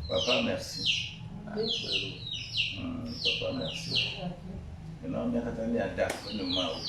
Papa, merci. Papa, merci. Non, mais attendez, attends, nous m'avons.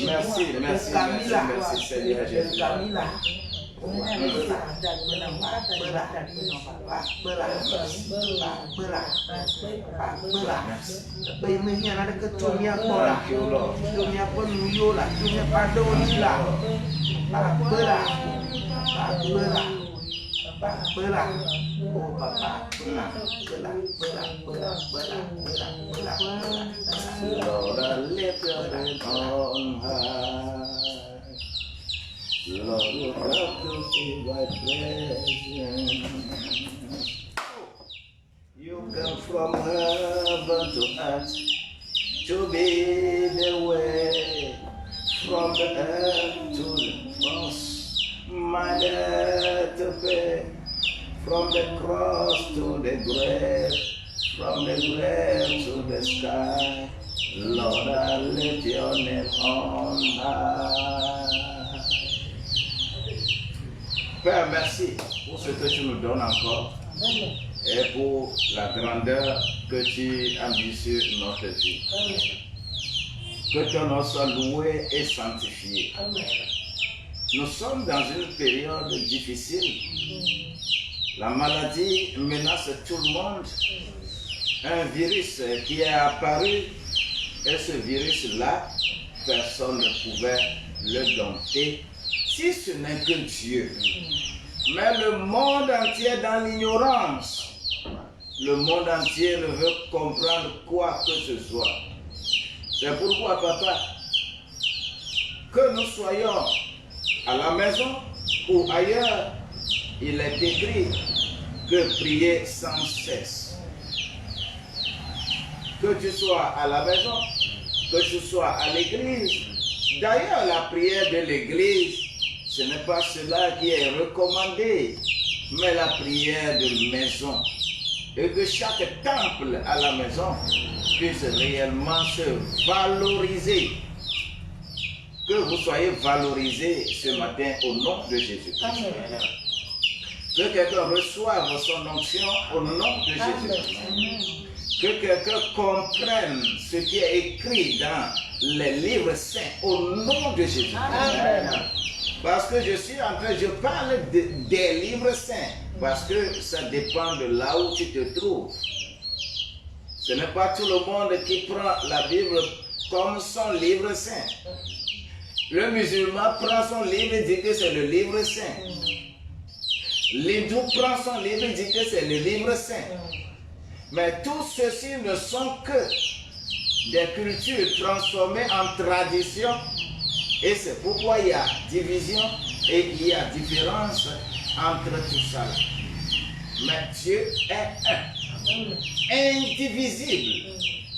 Merci Seigneur Jésus. Lord, you have to see my presence. You come from heaven to earth to be the way from the earth to the cross, my debt to pay, from the cross to the grave, from the grave to the sky. Lord, I lift your name on high. Père, merci pour ce que tu nous donnes encore et pour la grandeur que tu ambitionnes notre vie. Que ton nom soit loué et sanctifié. Nous sommes dans une période difficile. La maladie menace tout le monde. Un virus qui est apparu et ce virus-là, personne ne pouvait le dompter. Si ce n'est que Dieu, mais le monde entier est dans l'ignorance. Le monde entier ne veut comprendre quoi que ce soit. C'est pourquoi, papa, que nous soyons à la maison ou ailleurs, il est écrit que prier sans cesse. Que tu sois à la maison, que tu sois à l'église. D'ailleurs, la prière de l'église, ce n'est pas cela qui est recommandé, mais la prière de maison. Et que chaque temple à la maison puisse réellement se valoriser. Que vous soyez valorisés ce matin au nom de Jésus-Christ. Que quelqu'un reçoive son onction au nom de Jésus-Christ. Que quelqu'un comprenne ce qui est écrit dans les livres saints au nom de Jésus-Christ. Parce que je parle des livres saints, parce que ça dépend de là où tu te trouves. Ce n'est pas tout le monde qui prend la Bible comme son livre saint. Le musulman prend son livre et dit que c'est le livre saint. L'hindou prend son livre et dit que c'est le livre saint. Mais tout ceci ne sont que des cultures transformées en tradition. Et c'est pourquoi il y a division et il y a différence entre tout ça. Mais Dieu est un, indivisible.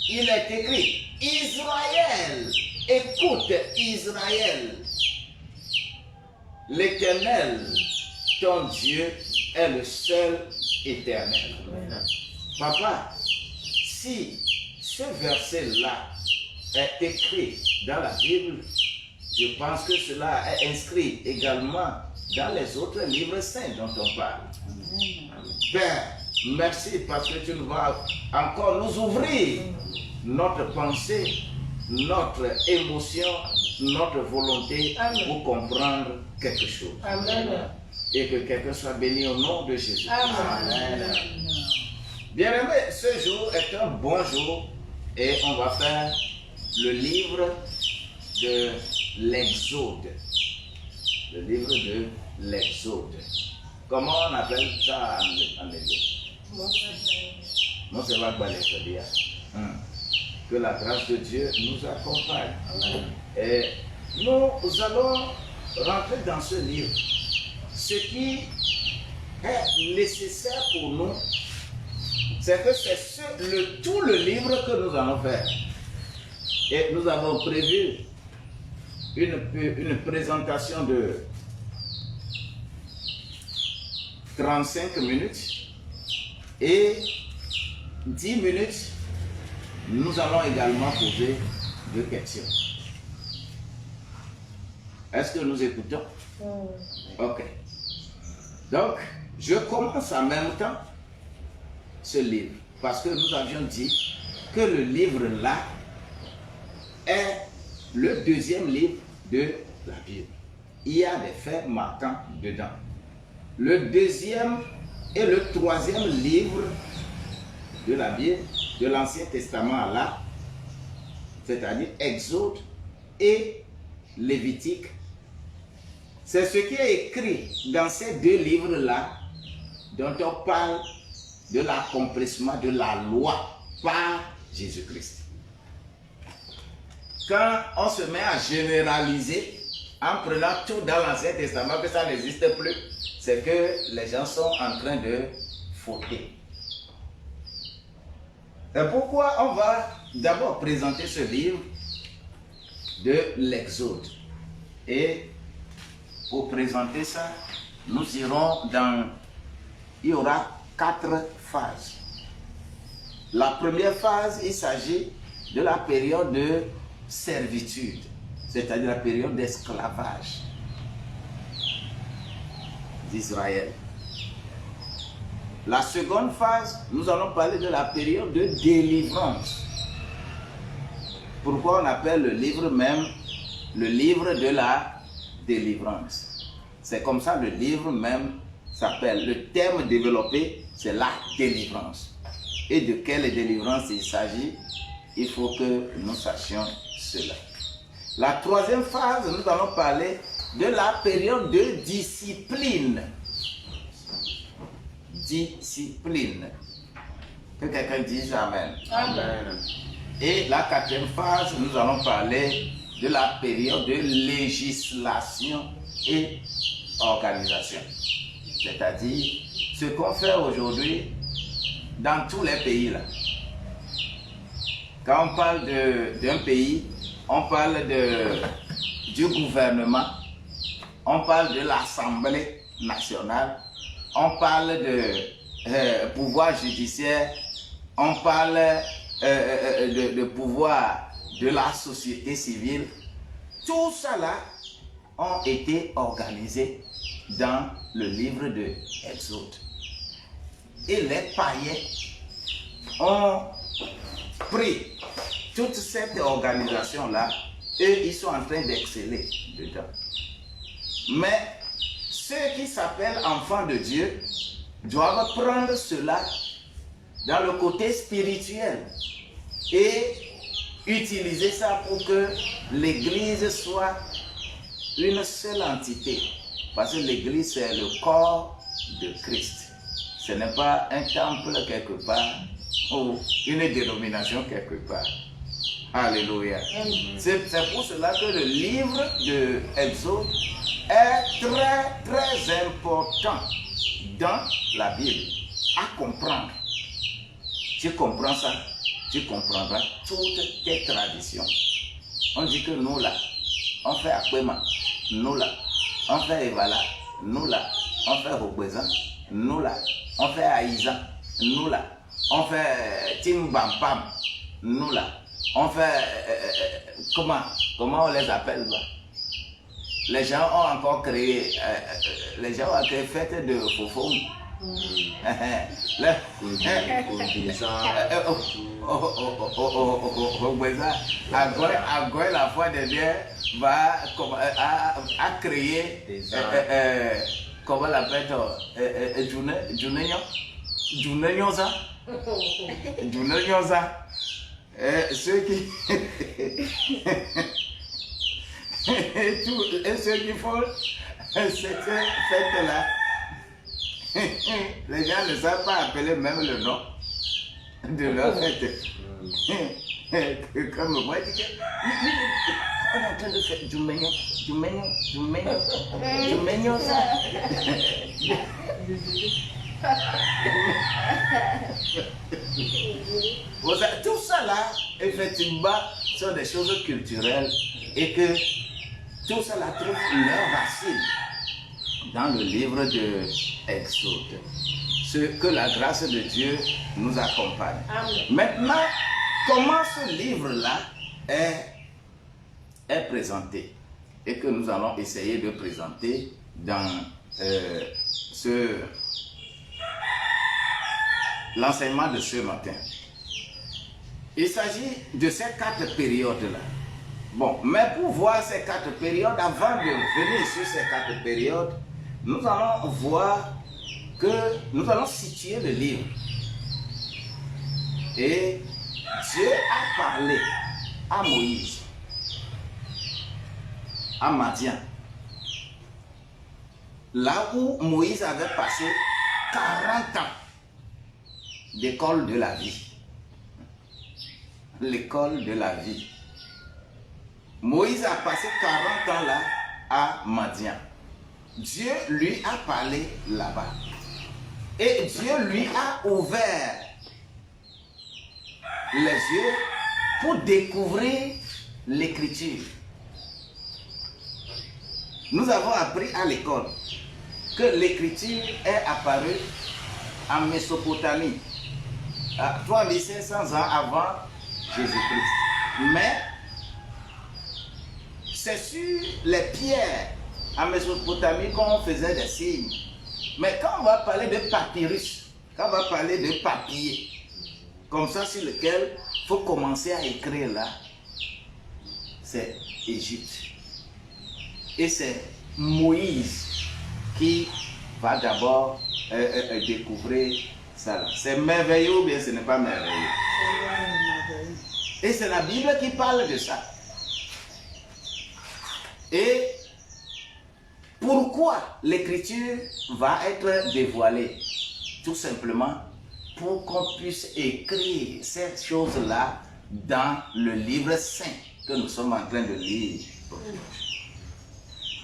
Il est écrit, Israël, écoute Israël, l'Éternel, ton Dieu est le seul éternel. Papa, si ce verset-là est écrit dans la Bible, je pense que cela est inscrit également dans les autres livres saints dont on parle. Père, merci parce que tu vas encore nous ouvrir notre pensée, notre émotion, notre volonté pour comprendre quelque chose. Amen. Et que quelqu'un soit béni au nom de Jésus. Amen. Bien-aimé, ce jour est un bon jour et on va faire le livre de l'Exode. Le livre de l'Exode. Comment on appelle ça en hébreu? Mose va dire. Que la grâce de Dieu nous accompagne. Et nous allons rentrer dans ce livre. Ce qui est nécessaire pour nous, c'est que c'est tout le livre que nous allons faire. Et nous avons prévu une présentation de 35 minutes et 10 minutes. Nous allons également poser 2 questions. Est-ce que nous écoutons? Ok. Donc, je commence en même temps ce livre. Parce que nous avions dit que le livre là est le deuxième livre de la Bible. Il y a des faits marquants dedans. Le deuxième et le troisième livre de la Bible, de l'Ancien Testament là, c'est-à-dire Exode et Lévitique, c'est ce qui est écrit dans ces 2 livres-là dont on parle de l'accomplissement de la loi par Jésus-Christ. Quand on se met à généraliser en prenant tout dans l'Ancien Testament que ça n'existe plus, c'est que les gens sont en train de fauter. Et pourquoi on va d'abord présenter ce livre de l'Exode. Et pour présenter ça, nous irons il y aura 4 phases. La première phase, il s'agit de la période de servitude, c'est-à-dire la période d'esclavage d'Israël. La seconde phase, nous allons parler de la période de délivrance. Pourquoi on appelle le livre même le livre de la délivrance? C'est comme ça le livre même s'appelle. Le terme développé, c'est la délivrance. Et de quelle délivrance il s'agit? Il faut que nous sachions cela. La troisième phase, nous allons parler de la période de discipline. Discipline. Que quelqu'un dise Amen. Amen. Et la quatrième phase, nous allons parler de la période de législation et organisation. C'est-à-dire ce qu'on fait aujourd'hui dans tous les pays là. Quand on parle d'un pays, on parle du gouvernement, on parle de l'Assemblée nationale, on parle de pouvoir judiciaire, on parle de pouvoir de la société civile. Tout ça là ont été organisés dans le livre de Exode. Et les païens ont pris toute cette organisation-là et ils sont en train d'exceller dedans. Mais ceux qui s'appellent enfants de Dieu doivent prendre cela dans le côté spirituel et utiliser ça pour que l'Église soit une seule entité. Parce que l'Église, c'est le corps de Christ. Ce n'est pas un temple quelque part ou une dénomination quelque part. Alléluia. C'est pour cela que le livre de Exode est très très important dans la Bible à comprendre. Tu comprends ça, tu comprendras toutes tes traditions. On dit que nous là, on fait Akwema, nous là, on fait Evala, nous là, on fait Rogbezan, nous là, on fait Aïza, nous là, on fait Timbampam, nous là, on fait comment on les appelle là? Les gens ont encore créé, les gens ont créé fête de Fofom. Agoy la foi de Dieu va a créé comment l'appelle Junenyosa ceux qui et ceux qui font cette fête là. Les gens ne savent pas appeler même le nom de leur fête. Comme moi, je dis on est en train de faire du meilleur ça. Tout ça là, effectivement, sont des choses culturelles et que tout ça là trouve leur racine dans le livre de Exode. Ce que la grâce de Dieu nous accompagne. Amen. Maintenant, comment ce livre-là est présenté et que nous allons essayer de présenter dans l'enseignement de ce matin. Il s'agit de ces 4 périodes-là. Bon, mais pour voir ces 4 périodes, avant de venir sur ces 4 périodes, nous allons voir que nous allons situer le livre. Et Dieu a parlé à Moïse, à Madian, là où Moïse avait passé 40 ans d'école de la vie. L'école de la vie. Moïse a passé 40 ans là à Madian. Dieu lui a parlé là-bas. Et Dieu lui a ouvert les yeux pour découvrir l'écriture. Nous avons appris à l'école que l'écriture est apparue en Mésopotamie, à 3500 ans avant Jésus-Christ. Mais c'est sur les pierres en Mésopotamie qu'on faisait des signes. Mais quand on va parler de papyrus, quand on va parler de papier, comme ça sur lequel il faut commencer à écrire là, c'est Égypte. Et c'est Moïse qui va d'abord découvrir ça. C'est merveilleux ou bien ce n'est pas merveilleux? Et c'est la Bible qui parle de ça. Et pourquoi l'écriture va être dévoilée? Tout simplement pour qu'on puisse écrire cette chose-là dans le livre saint que nous sommes en train de lire.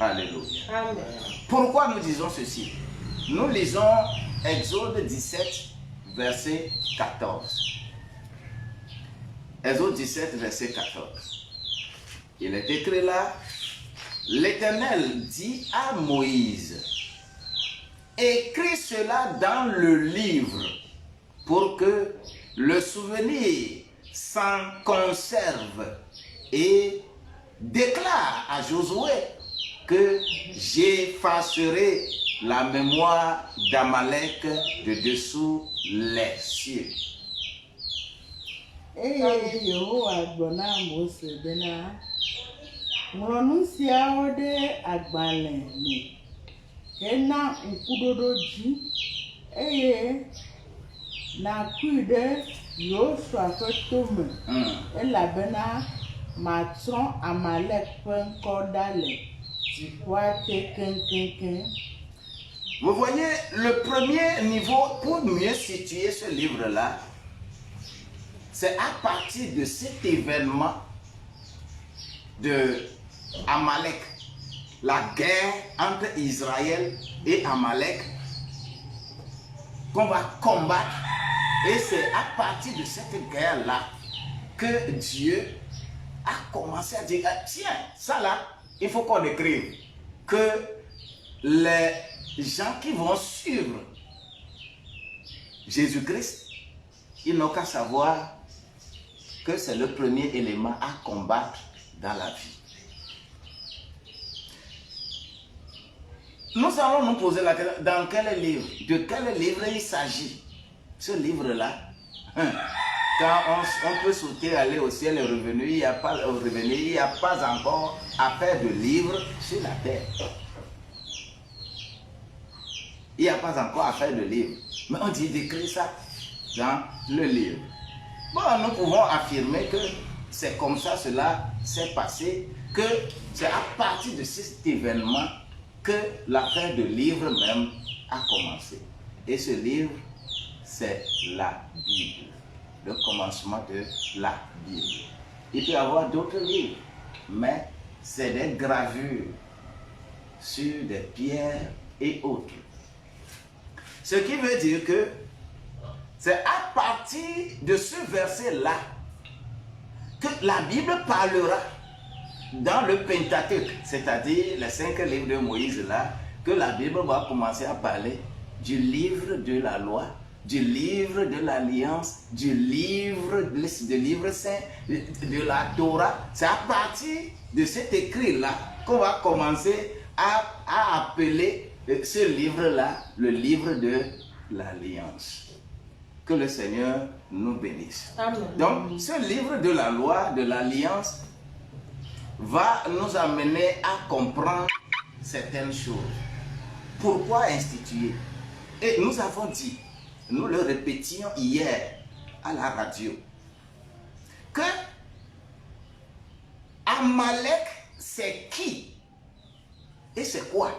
Alléluia. Amen. Pourquoi nous disons ceci? Nous lisons Exode 17, verset 14. Exode 17, verset 14. Il est écrit là: l'Éternel dit à Moïse, écris cela dans le livre pour que le souvenir s'en conserve, et déclare à Josué que j'effacerai la mémoire d'Amalek de dessous les cieux. Ŋlɔnu siawo ɖe agbalẽ me hena ŋkuɖoɖo dzi eye Nakui ɖe Yosua ƒe tome. Elabena matrɔ Amalek ƒe ŋkɔ ɖa le dziƒoa te keŋkeŋkeŋ. Vous voyez, le premier niveau pour mieux situer ce livre-là, c'est à partir de cet événement de Amalek, la guerre entre Israël et Amalek, qu'on va combattre. Et c'est à partir de cette guerre-là que Dieu a commencé à dire, tiens, ça là, il faut qu'on écrive que les gens qui vont suivre Jésus-Christ, ils n'ont qu'à savoir que c'est le premier élément à combattre dans la vie. Nous allons nous poser la question, dans quel livre, de quel livre il s'agit? Ce livre-là, quand on peut sauter, aller au ciel et revenir, il n'y a pas encore affaire de livre sur la terre. Il n'y a pas encore affaire de livre. Mais on dit d'écrire ça dans le livre. Bon, nous pouvons affirmer que c'est comme ça, cela s'est passé, que c'est à partir de cet événement que l'affaire de livre même a commencé. Et ce livre, c'est la Bible. Le commencement de la Bible. Il peut y avoir d'autres livres, mais c'est des gravures sur des pierres et autres. Ce qui veut dire que c'est à partir de ce verset-là que la Bible parlera dans le Pentateuque, c'est-à-dire les 5 livres de Moïse là, que la Bible va commencer à parler du livre de la loi, du livre de l'alliance, du livre saint, de la Torah. C'est à partir de cet écrit-là qu'on va commencer à appeler ce livre-là le livre de l'alliance. Que le Seigneur nous bénisse. Amen. Donc, ce livre de la loi, de l'alliance, va nous amener à comprendre certaines choses. Pourquoi instituer? Et nous avons dit, nous le répétions hier à la radio, que Amalek, c'est qui et c'est quoi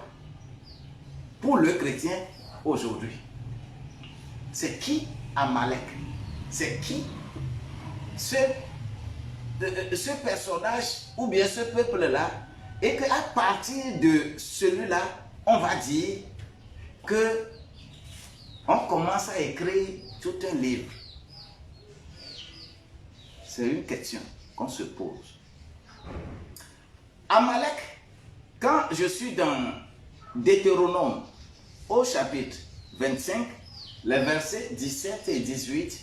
pour le chrétien aujourd'hui? C'est qui Amalek? C'est qui ce personnage ou bien ce peuple-là? Et qu'à partir de celui-là, on va dire que on commence à écrire tout un livre. C'est une question qu'on se pose. Amalek, quand je suis dans Deutéronome au chapitre 25, les versets 17 et 18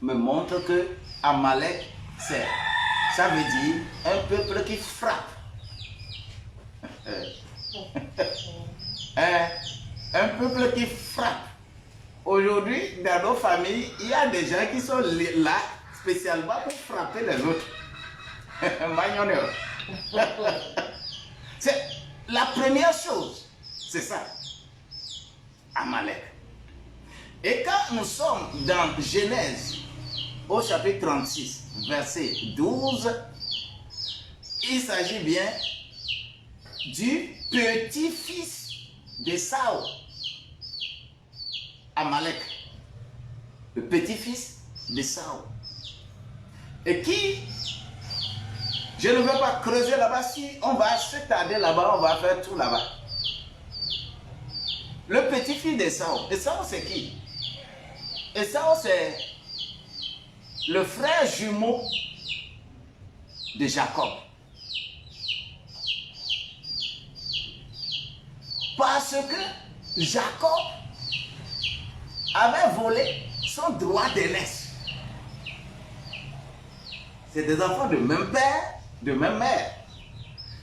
me montrent que Amalek, ça veut dire un peuple qui frappe. Un peuple qui frappe. Aujourd'hui, dans nos familles, il y a des gens qui sont là spécialement pour frapper les autres. C'est la première chose, c'est ça. Amalek. Et quand nous sommes dans Genèse, au chapitre 36, verset 12, il s'agit bien du petit-fils d'Ésaü, Amalek, le petit-fils d'Ésaü. Et qui, je ne veux pas creuser là-bas, si on va se tarder là-bas, on va faire tout là-bas. Le petit-fils d'Ésaü, Ésaü c'est qui? Ésaü c'est le frère jumeau de Jacob. Parce que Jacob avait volé son droit d'aînesse. C'est des enfants de même père, de même mère.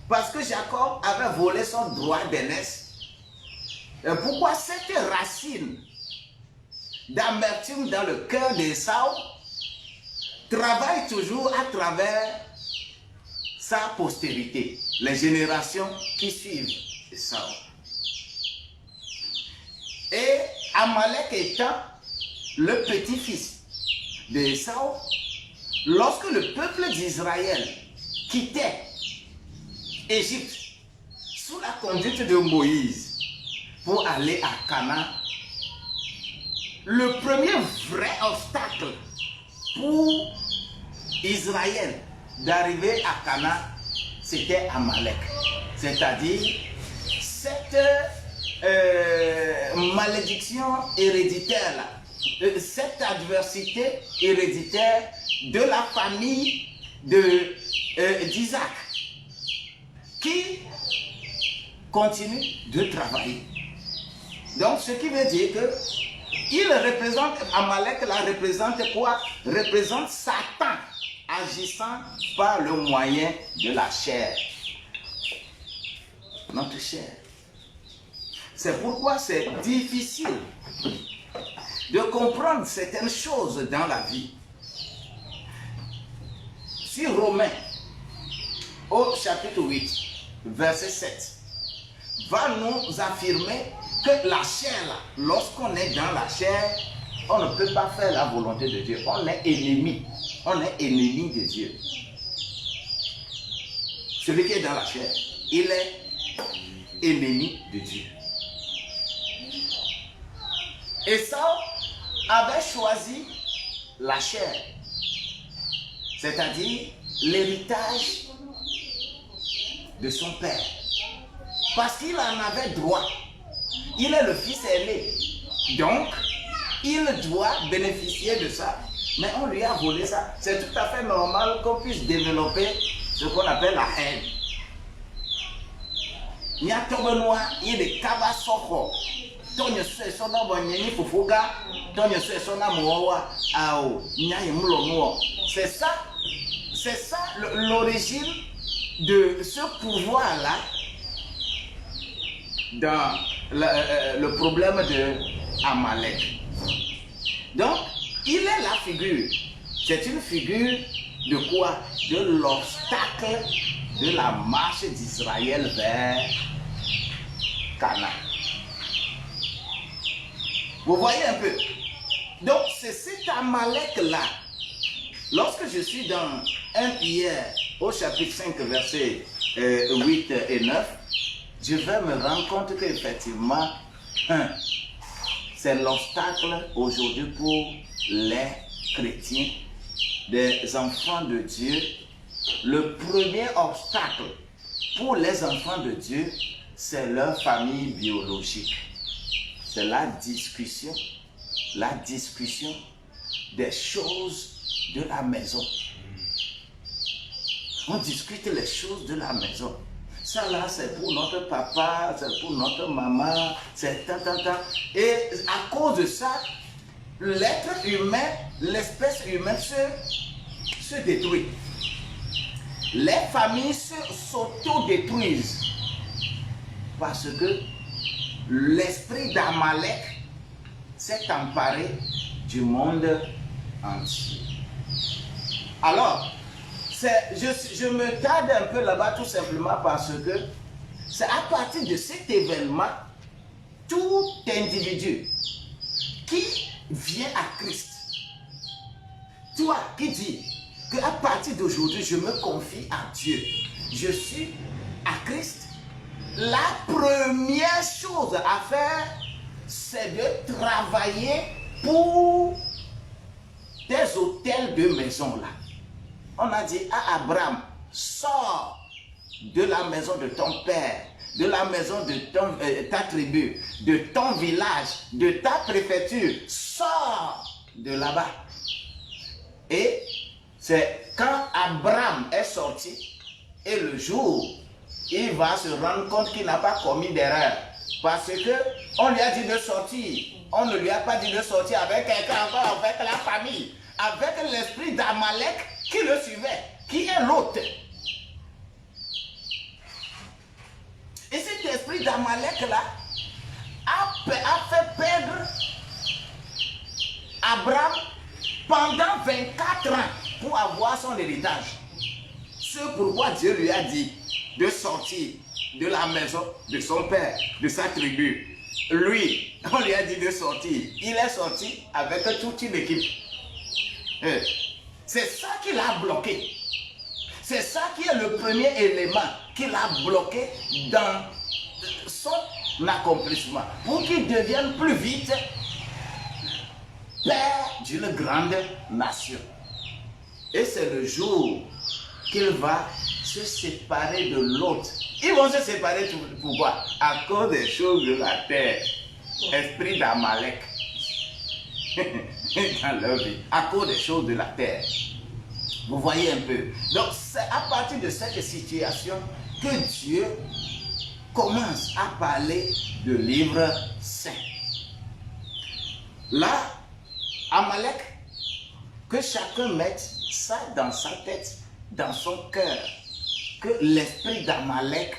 Parce que Jacob avait volé son droit d'aînesse. Et pourquoi cette racine d'amertume dans le cœur d'Ésaü travaille toujours à travers sa postérité, les générations qui suivent Ésaü. Et Amalek étant le petit-fils d'Ésaü, lorsque le peuple d'Israël quittait Égypte sous la conduite de Moïse pour aller à Canaan, le premier vrai obstacle pour Israël d'arriver à Canaan, c'était Amalek. C'est-à-dire cette malédiction héréditaire, cette adversité héréditaire de la famille d'Isaac, qui continue de travailler. Donc, ce qui veut dire que il représente, Amalek la représente quoi? Représente Satan agissant par le moyen de la chair. Notre chair. C'est pourquoi c'est difficile de comprendre certaines choses dans la vie. Sur Romains, au chapitre 8, verset 7, va nous affirmer que la chair, lorsqu'on est dans la chair, on ne peut pas faire la volonté de Dieu. On est ennemi. On est ennemi de Dieu. Celui qui est dans la chair, il est ennemi de Dieu. Ésaü avait choisi la chair, c'est-à-dire l'héritage de son père, parce qu'il en avait droit. Il est le fils aîné, donc il doit bénéficier de ça. Mais on lui a volé ça. C'est tout à fait normal qu'on puisse développer ce qu'on appelle la haine. Il y a tout benoît, il y a des cabas soko. Tonye se sona bonyeni fufuga, tonye se sona muowa, ao, nyaye mulonuo. C'est ça l'origine de ce pouvoir-là dans le problème de Amalek. Donc, il est la figure. C'est une figure de quoi? De l'obstacle de la marche d'Israël vers Canaan. Vous voyez un peu? Donc, c'est cet Amalek-là. Lorsque je suis dans 1 Pierre, au chapitre 5, versets 8 et 9, je vais me rendre compte qu'effectivement, c'est l'obstacle aujourd'hui pour les chrétiens, des enfants de Dieu. Le premier obstacle pour les enfants de Dieu, c'est leur famille biologique. C'est la discussion des choses de la maison. On discute les choses de la maison. Ça là, c'est pour notre papa, c'est pour notre maman, c'est tant. Et à cause de ça, l'être humain, l'espèce humaine se détruit. Les familles s'auto-détruisent parce que l'esprit d'Amalek s'est emparé du monde entier. Alors, je me tarde un peu là-bas tout simplement parce que c'est à partir de cet événement, tout individu qui vient à Christ, toi qui dis qu'à partir d'aujourd'hui, je me confie à Dieu, je suis à Christ, la première chose à faire, c'est de travailler pour des hôtels de maison là. On a dit à Abraham, sors de la maison de ton père, de la maison de ta tribu, de ton village, de ta préfecture, sors de là-bas. Et c'est quand Abraham est sorti, et le jour, il va se rendre compte qu'il n'a pas commis d'erreur. Parce qu'on lui a dit de sortir. On ne lui a pas dit de sortir avec quelqu'un encore, avec la famille, avec l'esprit d'Amalek qui le suivait, qui est l'autre. Et cet esprit d'Amalek-là a fait perdre Abraham pendant 24 ans pour avoir son héritage. C'est pourquoi Dieu lui a dit de sortir de la maison de son père, de sa tribu, lui, on lui a dit de sortir. Il est sorti avec toute une équipe. C'est ça qui l'a bloqué. C'est ça qui est le premier élément qui l'a bloqué dans son accomplissement. Pour qu'il devienne plus vite père d'une grande nation. Et c'est le jour qu'il va se séparer de l'autre. Ils vont se séparer pourquoi? À cause des choses de la terre. Esprit d'Amalek. Dans leur vie. À cause des choses de la terre. Vous voyez un peu. Donc c'est à partir de cette situation que Dieu commence à parler de livre saint. Là, Amalek, que chacun mette ça dans sa tête, dans son cœur, que l'esprit d'Amalek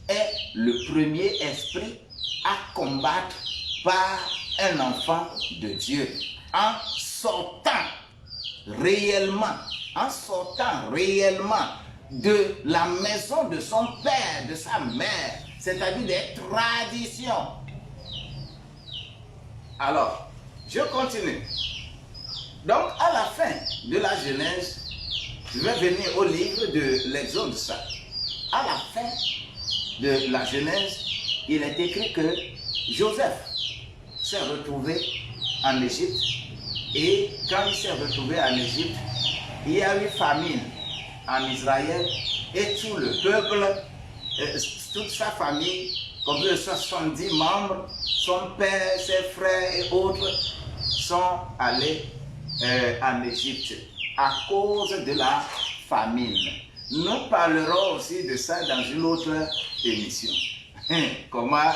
est le premier esprit à combattre par un enfant de Dieu, en sortant réellement de la maison de son père, de sa mère, c'est-à-dire des traditions. Alors, je continue. Donc, à la fin de la Genèse, je vais venir au livre de l'Exode. À la fin de la Genèse, il est écrit que Joseph s'est retrouvé en Égypte. Et quand il s'est retrouvé en Égypte, il y a eu famine en Israël et tout le peuple, toute sa famille, comme 70 membres, son père, ses frères et autres, sont allés en Égypte à cause de la famine. Nous parlerons aussi de ça dans une autre émission. Comment,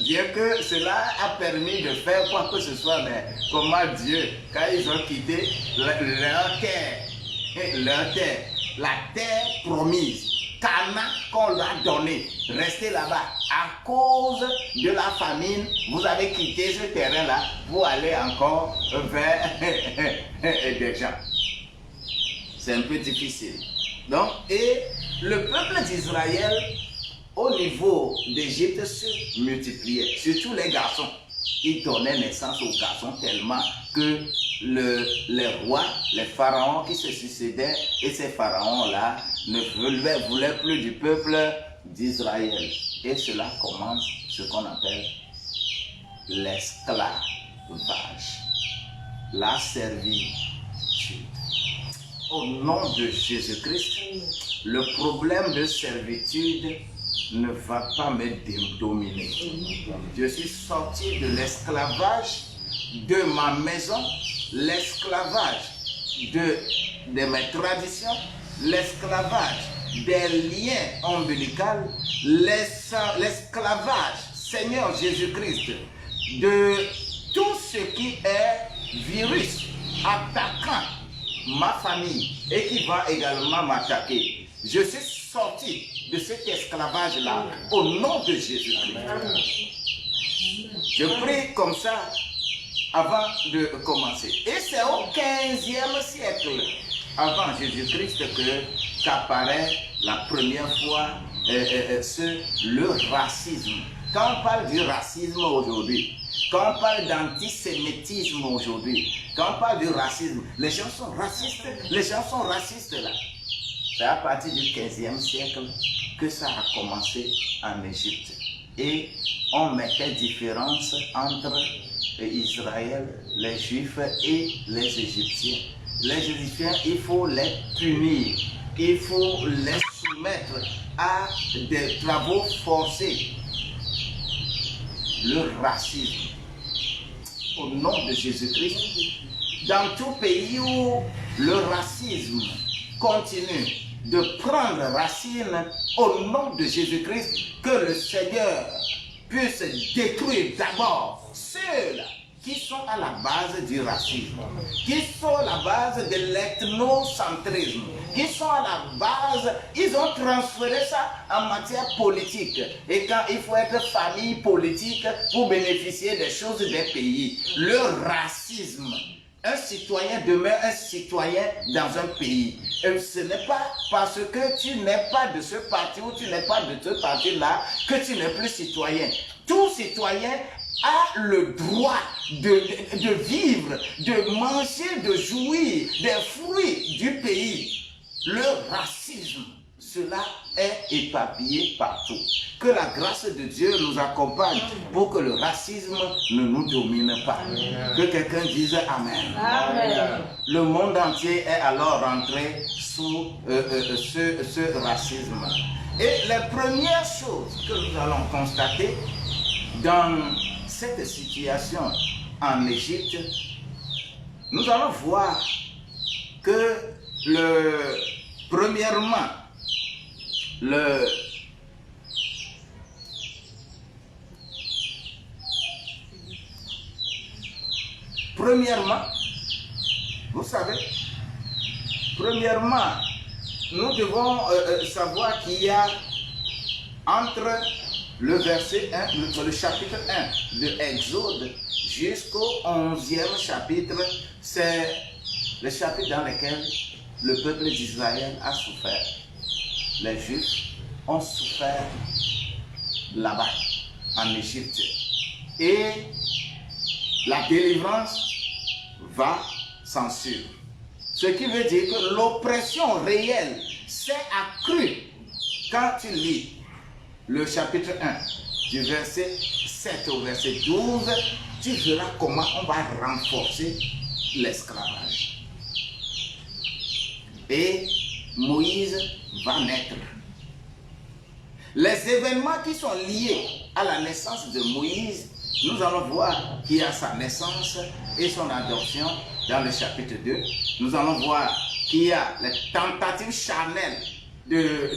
bien que cela a permis de faire quoi que ce soit, mais comment Dieu, quand ils ont quitté leur terre, la terre promise, Cana qu'on leur a donné, restez là-bas. À cause de la famine, vous avez quitté ce terrain-là pour aller encore vers des gens. C'est un peu difficile. Donc, et le peuple d'Israël, au niveau d'Égypte, se multipliait, surtout les garçons. Ils donnaient naissance aux garçons tellement que les rois, les pharaons qui se succédaient, et ces pharaons-là ne voulaient plus du peuple d'Israël. Et cela commence ce qu'on appelle l'esclavage, la servitude. Au nom de Jésus-Christ, le problème de servitude ne va pas me dominer. Je suis sorti de l'esclavage de ma maison, l'esclavage de mes traditions, l'esclavage des liens ombilicaux, l'esclavage, Seigneur Jésus-Christ, de tout ce qui est virus attaquant ma famille et qui va également m'attaquer. Je suis sorti de cet esclavage-là au nom de Jésus-Christ. Je prie comme ça avant de commencer. Et c'est au 15e siècle avant Jésus-Christ qu'apparaît la première fois le racisme. Quand on parle du racisme aujourd'hui, quand on parle d'antisémitisme aujourd'hui, quand on parle du racisme, les gens sont racistes là. C'est à partir du 15e siècle que ça a commencé en Égypte. Et on mettait différence entre Israël, les Juifs et les Égyptiens. Les Égyptiens, il faut les punir, il faut les soumettre à des travaux forcés. Le racisme. Au nom de Jésus-Christ, dans tout pays où le racisme continue de prendre racine, au nom de Jésus-Christ, que le Seigneur puisse détruire d'abord ceux-là qui sont à la base du racisme, qui sont à la base de l'ethnocentrisme, qui sont à la base, ils ont transféré ça en matière politique. Et quand il faut être famille politique pour bénéficier des choses des pays, le racisme. Un citoyen demeure un citoyen dans un pays. Et ce n'est pas parce que tu n'es pas de ce parti ou tu n'es pas de ce parti-là que tu n'es plus citoyen. Tout citoyen a le droit de vivre, de manger, de jouir des fruits du pays. Le racisme, cela est éparpillé partout. Que la grâce de Dieu nous accompagne pour que le racisme ne nous domine pas. Que quelqu'un dise Amen. Amen. Le monde entier est alors rentré sous ce racisme. Et les premières choses que nous allons constater dans cette situation en Égypte, nous allons voir que premièrement, vous savez, nous devons savoir qu'il y a entre le verset 1, le chapitre 1 de Exode jusqu'au 11e chapitre, c'est le chapitre dans lequel le peuple d'Israël a souffert. Les Juifs ont souffert là-bas, en Égypte. Et la délivrance va s'en suivre. Ce qui veut dire que l'oppression réelle s'est accrue quand tu lis le chapitre 1, du verset 7 au verset 12, tu verras comment on va renforcer l'esclavage. Et Moïse va naître. Les événements qui sont liés à la naissance de Moïse, nous allons voir qu'il y a sa naissance et son adoption dans le chapitre 2. Nous allons voir qu'il y a les tentatives charnelles de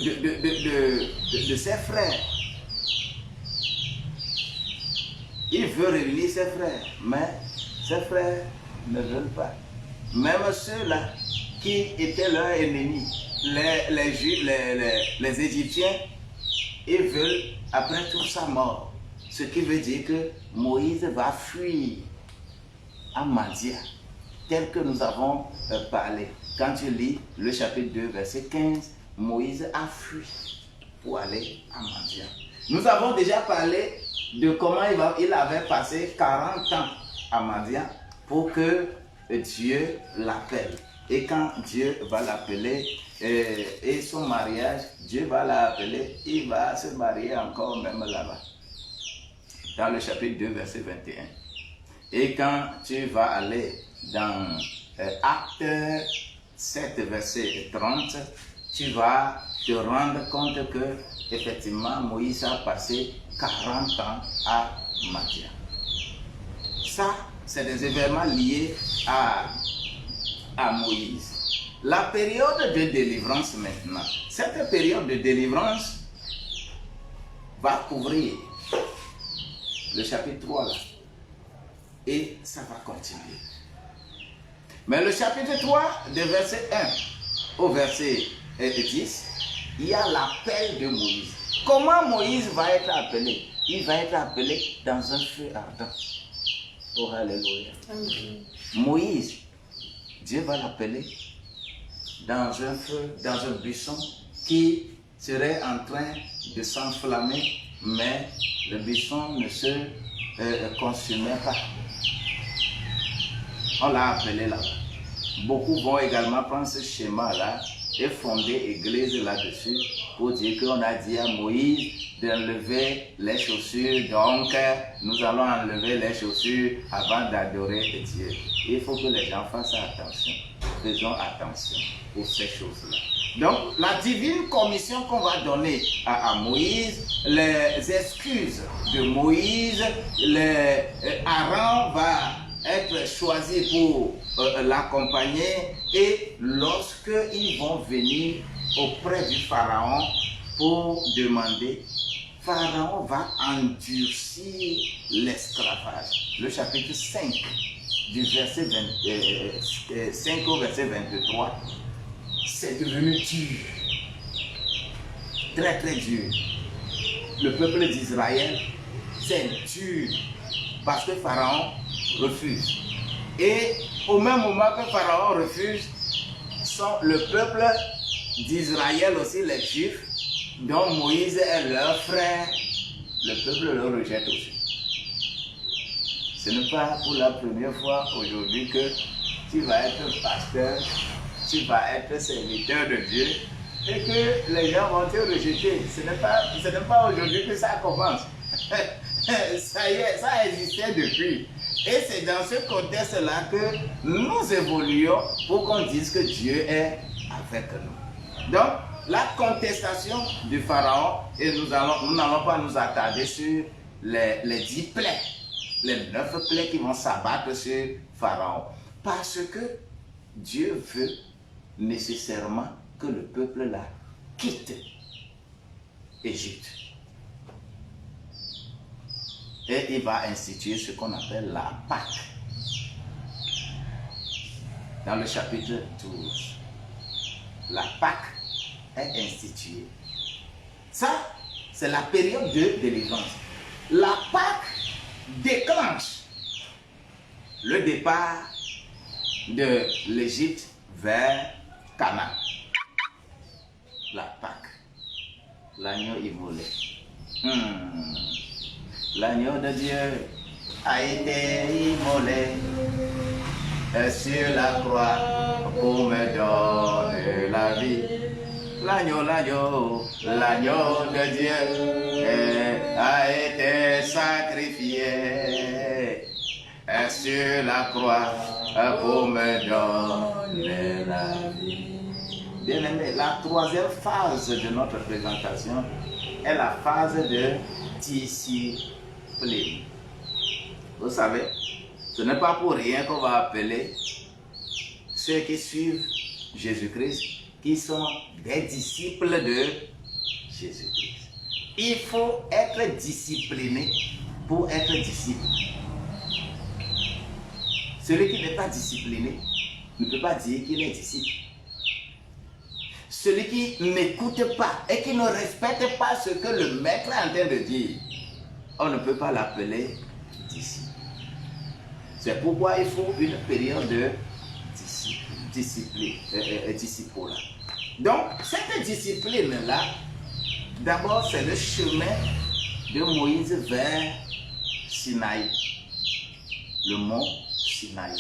ses frères. Il veut réunir ses frères, mais ses frères ne veulent pas. Même ceux-là qui étaient leurs ennemis, les Juifs, les Égyptiens, ils veulent après tout sa mort. Ce qui veut dire que Moïse va fuir à Madian, tel que nous avons parlé. Quand tu lis le chapitre 2, verset 15, Moïse a fui pour aller à Madian. Nous avons déjà parlé de comment il avait passé 40 ans à Madian pour que Dieu l'appelle. Et quand Dieu va l'appeler, et son mariage, Dieu va l'appeler, il va se marier encore même là-bas. Dans le chapitre 2, verset 21. Et quand tu vas aller dans Acte 7, verset 30, tu vas te rendre compte que effectivement Moïse a passé 40 ans à Madian. Ça, c'est des événements liés à Moïse. La période de délivrance maintenant, cette période de délivrance va couvrir le chapitre 3 là, et ça va continuer. Mais le chapitre 3, de verset 1 au verset 10, il y a l'appel de Moïse. Comment Moïse va être appelé? Il va être appelé dans un feu ardent. Oh, alléluia. Moïse, Dieu va l'appeler dans un feu, dans un buisson qui serait en train de s'enflammer, mais le buisson ne se consumait pas. On l'a appelé là. Beaucoup vont également prendre ce schéma-là et fonder église là-dessus pour dire qu'on a dit à Moïse d'enlever les chaussures, donc nous allons enlever les chaussures avant d'adorer Dieu. Il faut que les gens fassent attention. Faisons attention pour ces choses-là. Donc, la divine commission qu'on va donner à Moïse, les excuses de Moïse, Aaron va être choisi pour l'accompagner, et lorsqu'ils vont venir auprès du Pharaon pour demander, Pharaon va endurcir l'esclavage. Le chapitre 5 du verset 5 au verset 23, c'est devenu dur, très très dur. Le peuple d'Israël, c'est dur parce que Pharaon refuse. Et au même moment que Pharaon refuse, le peuple d'Israël aussi, les Juifs, dont Moïse est leur frère, le peuple le rejette aussi. Ce n'est pas pour la première fois aujourd'hui que tu vas être pasteur, tu vas être serviteur de Dieu et que les gens vont te rejeter. Ce n'est pas aujourd'hui que ça commence. Ça y est, ça existait depuis. Et c'est dans ce contexte-là que nous évoluons pour qu'on dise que Dieu est avec nous. Donc, la contestation du Pharaon, et nous n'allons pas nous attarder sur les 10 plaies, les 9 plaies qui vont s'abattre sur Pharaon. Parce que Dieu veut nécessairement que le peuple là quitte Égypte. Et il va instituer ce qu'on appelle la Pâque. Dans le chapitre 12, la Pâque est instituée. Ça, c'est la période de délivrance. La Pâque déclenche le départ de l'Égypte vers Canaan. La Pâque. L'agneau immolé. L'agneau de Dieu a été immolé sur la croix pour me donner la vie. L'agneau de Dieu a été sacrifié sur la croix pour me donner la vie. Bien aimé, la troisième phase de notre présentation est la phase de discipline. Vous savez, ce n'est pas pour rien qu'on va appeler ceux qui suivent Jésus-Christ qui sont des disciples de Jésus-Christ. Il faut être discipliné pour être disciple. Celui qui n'est pas discipliné ne peut pas dire qu'il est disciple. Celui qui n'écoute pas et qui ne respecte pas ce que le maître est en train de dire, on ne peut pas l'appeler disciple. C'est pourquoi il faut une période de discipline. Donc, cette discipline-là, d'abord, c'est le chemin de Moïse vers Sinaï, le mont Sinaï.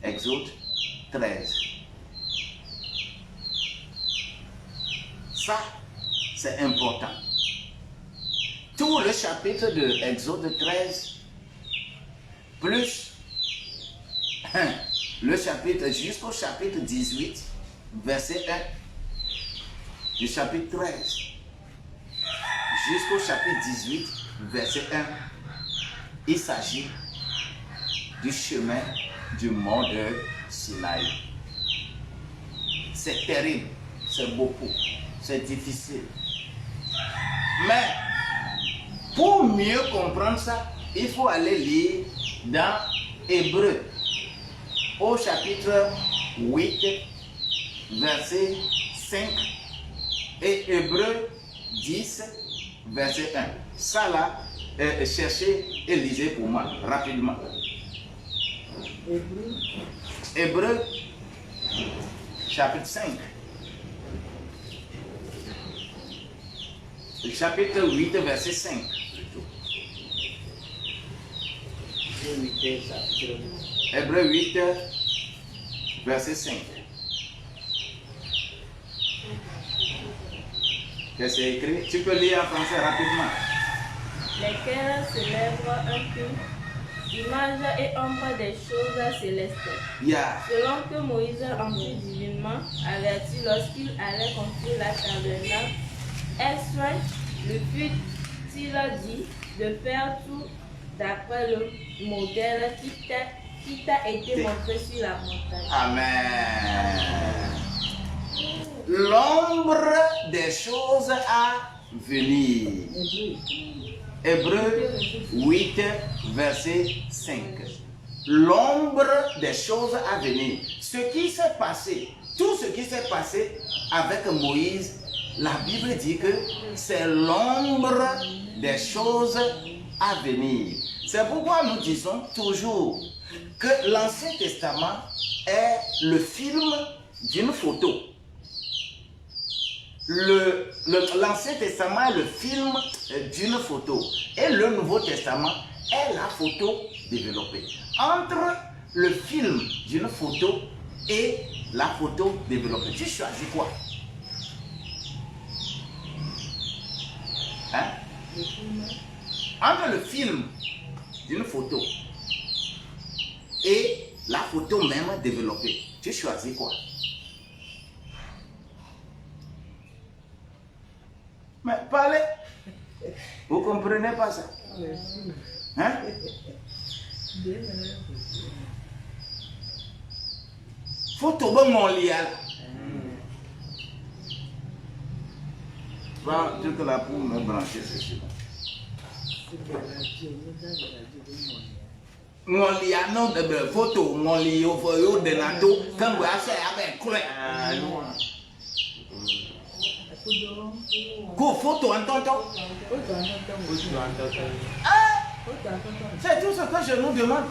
Exode 13. Ça, c'est important. Tout le chapitre de Exode 13, plus le chapitre jusqu'au chapitre 18, verset 1, du chapitre 13, jusqu'au chapitre 18, verset 1, il s'agit du chemin du mont de Sinaï. C'est terrible, c'est beaucoup, c'est difficile. Mais pour mieux comprendre ça, il faut aller lire dans Hébreux, au chapitre 8, verset 5, et Hébreux 10, verset 1. Ça là, cherchez et lisez pour moi, rapidement. Hébreux, chapitre 5. Chapitre 8, verset 5. Hébreux 8, verset 5. Qu'est-ce que c'est écrit? Tu peux lire en français rapidement. Lesquels célèbrent un culte, image et ombre des choses célestes. Yeah. Selon que Moïse en fut divinement averti lorsqu'il allait construire la tabernacle, est-ce le fut-il dit de faire tout d'après le modèle qui t'a été montré sur la montagne. Amen. L'ombre des choses à venir. Hébreux 8, verset 5. L'ombre des choses à venir. Ce qui s'est passé, tout ce qui s'est passé avec Moïse, la Bible dit que c'est l'ombre des choses à venir. C'est pourquoi nous disons toujours que l'Ancien Testament est le film d'une photo. L'Ancien Testament est le film d'une photo. Et le Nouveau Testament est la photo développée. Entre le film d'une photo et la photo développée, tu choisis quoi? Hein? Entre le film d'une photo et la photo même développée, tu choisis quoi? Mais parlez, vous comprenez pas ça? Hein? Photo bon mon lial. Va toute la pour me brancher ceci. Mon lial non de photo mon lial au de nato quand vous avez avec clé. Quoi photo en tonton? C'est tout ce que je nous demande.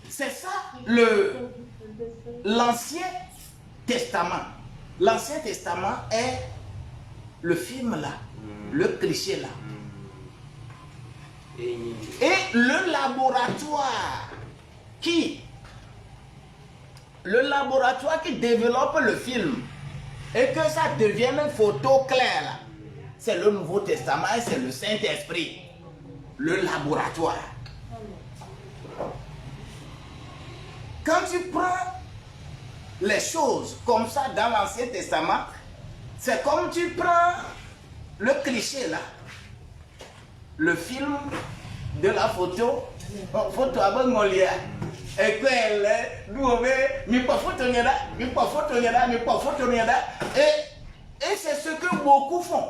C'est ça l'Ancien Testament. L'Ancien Testament est le film là, le cliché là. Et le laboratoire qui développe le film et que ça devienne une photo claire là, c'est le Nouveau Testament et c'est le Saint-Esprit. Le laboratoire. Quand tu prends les choses comme ça dans l'Ancien Testament, c'est comme tu prends le cliché là, le film de la photo avec mon lien. Et que elle et c'est ce que beaucoup font.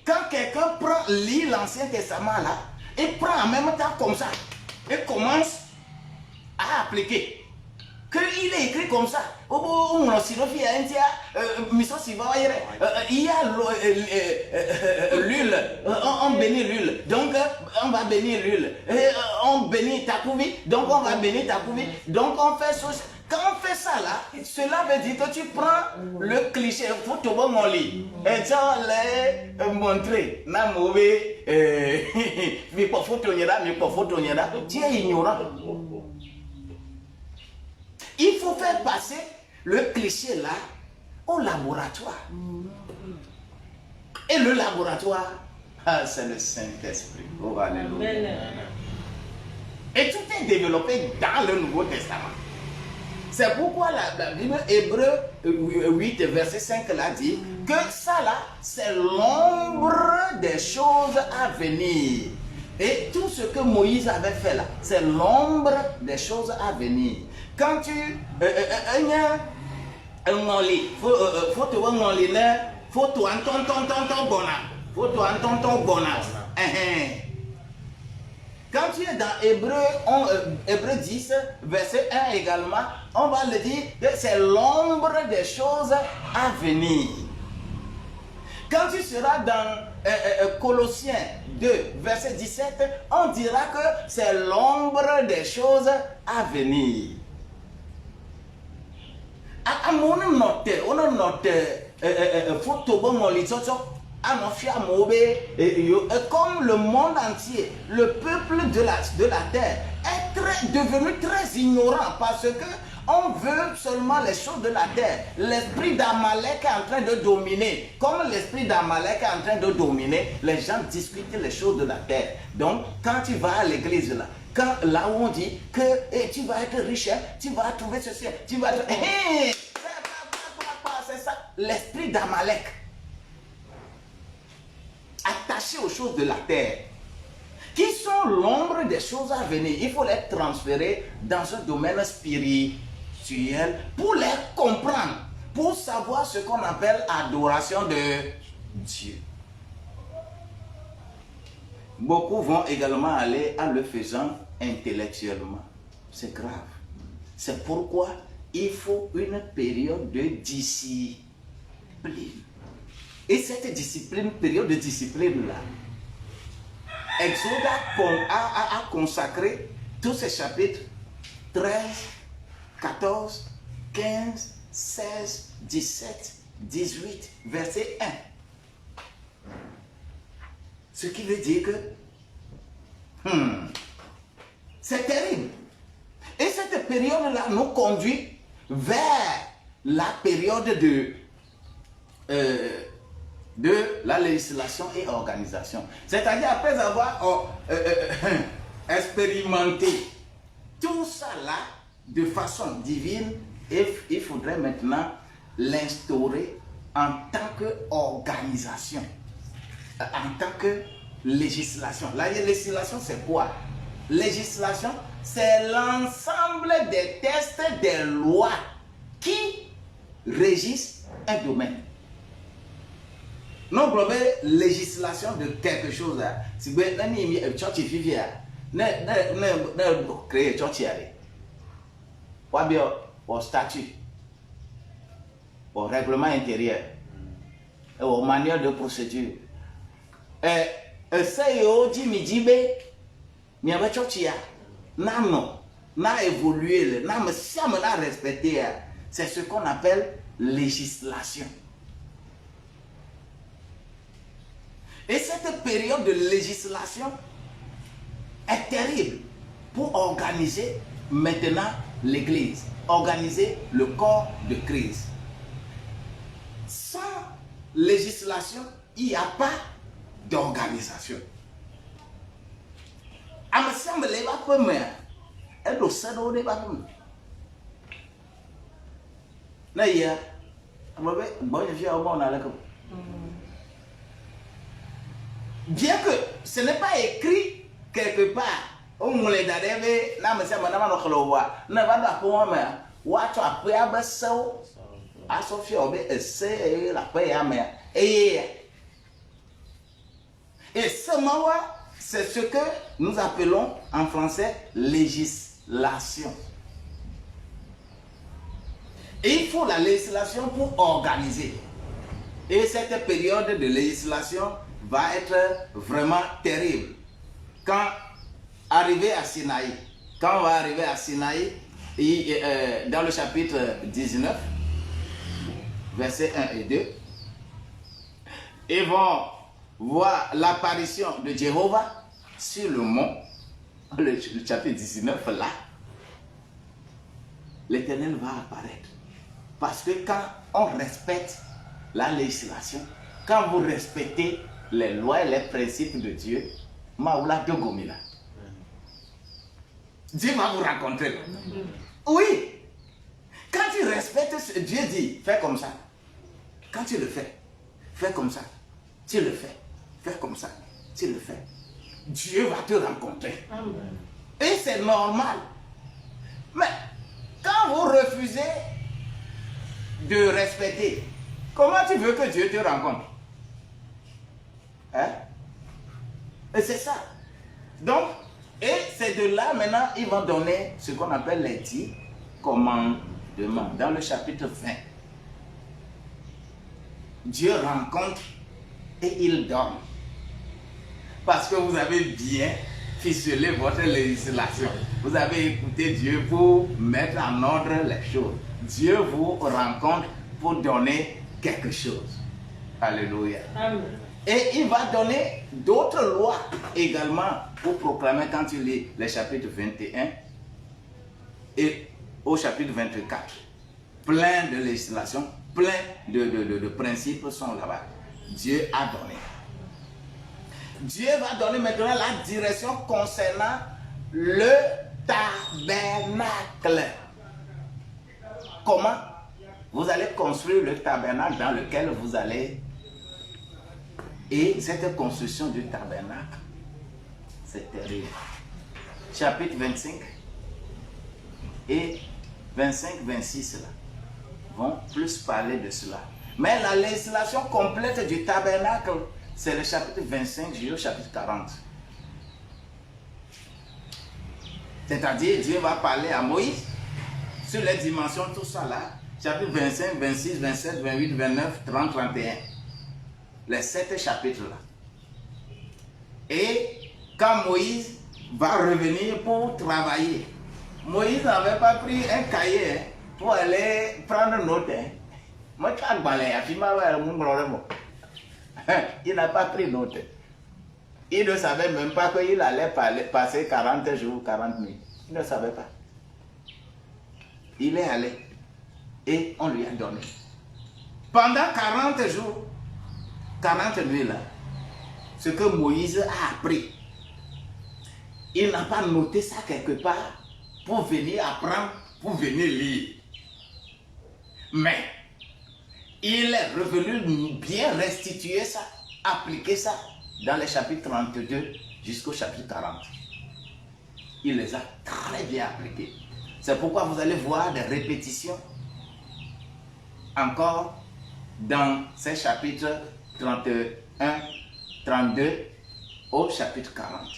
Quand quelqu'un lit l'Ancien Testament là, il prend en même temps comme ça et commence à appliquer. Qu'il est écrit comme ça. Il y a l'huile, on bénit l'huile. Donc on va bénir l'huile. On bénit Takouvi, donc on va bénir Takouvi. Donc on fait ça. Quand on fait ça là, cela veut dire que tu prends le cliché, faut te voir mon lit. Et tu les montrer. Na mauvais, mais pas faut tu es ignorant. Il faut faire passer le cliché là au laboratoire. Et le laboratoire, c'est le Saint-Esprit. Oh, alléluia. Et tout est développé dans le Nouveau Testament. C'est pourquoi la Bible, Hébreux 8, verset 5, là dit que ça là, c'est l'ombre des choses à venir. Et tout ce que Moïse avait fait là, c'est l'ombre des choses à venir. Quand tu quand tu es dans Hébreux 10, verset 1 également, on va le dire que c'est l'ombre des choses à venir. Quand tu seras dans Colossiens 2, verset 17, on dira que c'est l'ombre des choses à venir. On note, comme le monde entier, le peuple de la terre est devenu très ignorant parce que on veut seulement les choses de la terre. L'esprit d'Amalek est en train de dominer. Comme l'esprit d'Amalek est en train de dominer, les gens discutent les choses de la terre. Donc, quand tu vas à l'église là, là où on dit que tu vas être riche, tu vas trouver ceci, tu vas... c'est ça, l'esprit d'Amalek. Attaché aux choses de la terre, qui sont l'ombre des choses à venir. Il faut les transférer dans ce domaine spirituel pour les comprendre, pour savoir ce qu'on appelle adoration de Dieu. Beaucoup vont également aller en le faisant intellectuellement. C'est grave. C'est pourquoi il faut une période de discipline. Et cette période de discipline-là, Exode a consacré tous ces chapitres 13, 14, 15, 16, 17, 18, verset 1. Ce qui veut dire que c'est terrible. Et cette période-là nous conduit vers la période de la législation et organisation. C'est-à-dire après avoir expérimenté tout ça là de façon divine, il faudrait maintenant l'instaurer en tant qu'organisation, en tant que législation. La législation, c'est quoi? Législation, c'est l'ensemble des textes, des lois qui régissent un domaine. Non, législation de quelque chose. Si vous avez créé au statut, au règlement intérieur, au manuel de procédure. C'est ce qu'on appelle législation. Et cette période de législation est terrible pour organiser maintenant l'Église, organiser le corps de Christ. Sans législation, il n'y a pas d'organisation. Bien que ce n'est pas écrit quelque part, et ce mot, c'est ce que nous appelons en français législation. Et il faut la législation pour organiser. Et cette période de législation va être vraiment terrible. Quand arrivé à Sinaï, quand on va arriver à Sinaï, dans le chapitre 19, versets 1 et 2, ils vont voir l'apparition de Jéhovah sur le mont, le chapitre 19 là, l'Éternel va apparaître. Parce que quand on respecte la législation, quand vous respectez les lois et les principes de Dieu, Dieu va vous rencontrer. Oui. Quand tu respectes ce Dieu dit, fais comme ça. Quand tu le fais, fais comme ça. Tu le fais, fais comme ça. Tu le fais. Dieu va te rencontrer. Et c'est normal. Mais quand vous refusez de respecter, comment tu veux que Dieu te rencontre? Hein? Et c'est ça. Donc, et c'est de là maintenant, ils vont donner ce qu'on appelle les 10 commandements. Dans le chapitre 20, Dieu rencontre et il donne. Parce que vous avez bien ficelé votre législation. Vous avez écouté Dieu pour mettre en ordre les choses. Dieu vous rencontre pour donner quelque chose. Alléluia. Amen. Et il va donner d'autres lois également pour proclamer quand tu lis les chapitres 21 et au chapitre 24. Plein de législation, plein de principes sont là-bas. Dieu a donné. Dieu va donner maintenant la direction concernant le tabernacle. Comment vous allez construire le tabernacle dans lequel vous allez. Et cette construction du tabernacle, c'est terrible. Chapitre 25 et 25-26 là, vont plus parler de cela. Mais la législation complète du tabernacle, c'est le chapitre 25 jusqu'au chapitre 40. C'est-à-dire, Dieu va parler à Moïse sur les dimensions, tout ça là. Chapitre 25, 26, 27, 28, 29, 30, 31. Les 7 chapitres là. Et quand Moïse va revenir pour travailler, Moïse n'avait pas pris un cahier pour aller prendre note. Moi, tu as balé, il n'a pas pris note. Il ne savait même pas qu'il allait passer 40 jours, 40 nuits. Il ne savait pas. Il est allé et on lui a donné. Pendant 40 jours, 40 nuits là, ce que Moïse a appris, il n'a pas noté ça quelque part pour venir apprendre, pour venir lire. Mais il est revenu bien restituer ça, appliquer ça dans les chapitres 32 jusqu'au chapitre 40. Il les a très bien appliqués. C'est pourquoi vous allez voir des répétitions encore dans ces chapitres 31, 32 au chapitre 40.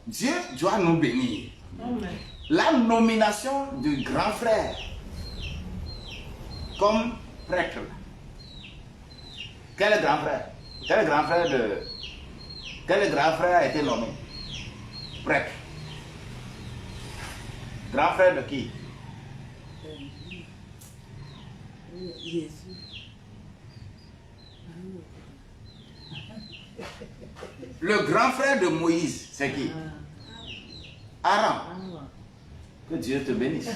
Dieu doit nous bénir. Amen. La nomination du grand frère comme prêtre. Quel grand frère? Quel grand frère a été nommé? Prêtre. Grand frère de qui? Jésus. Le grand frère de Moïse, c'est qui? Aaron. Que Dieu te bénisse.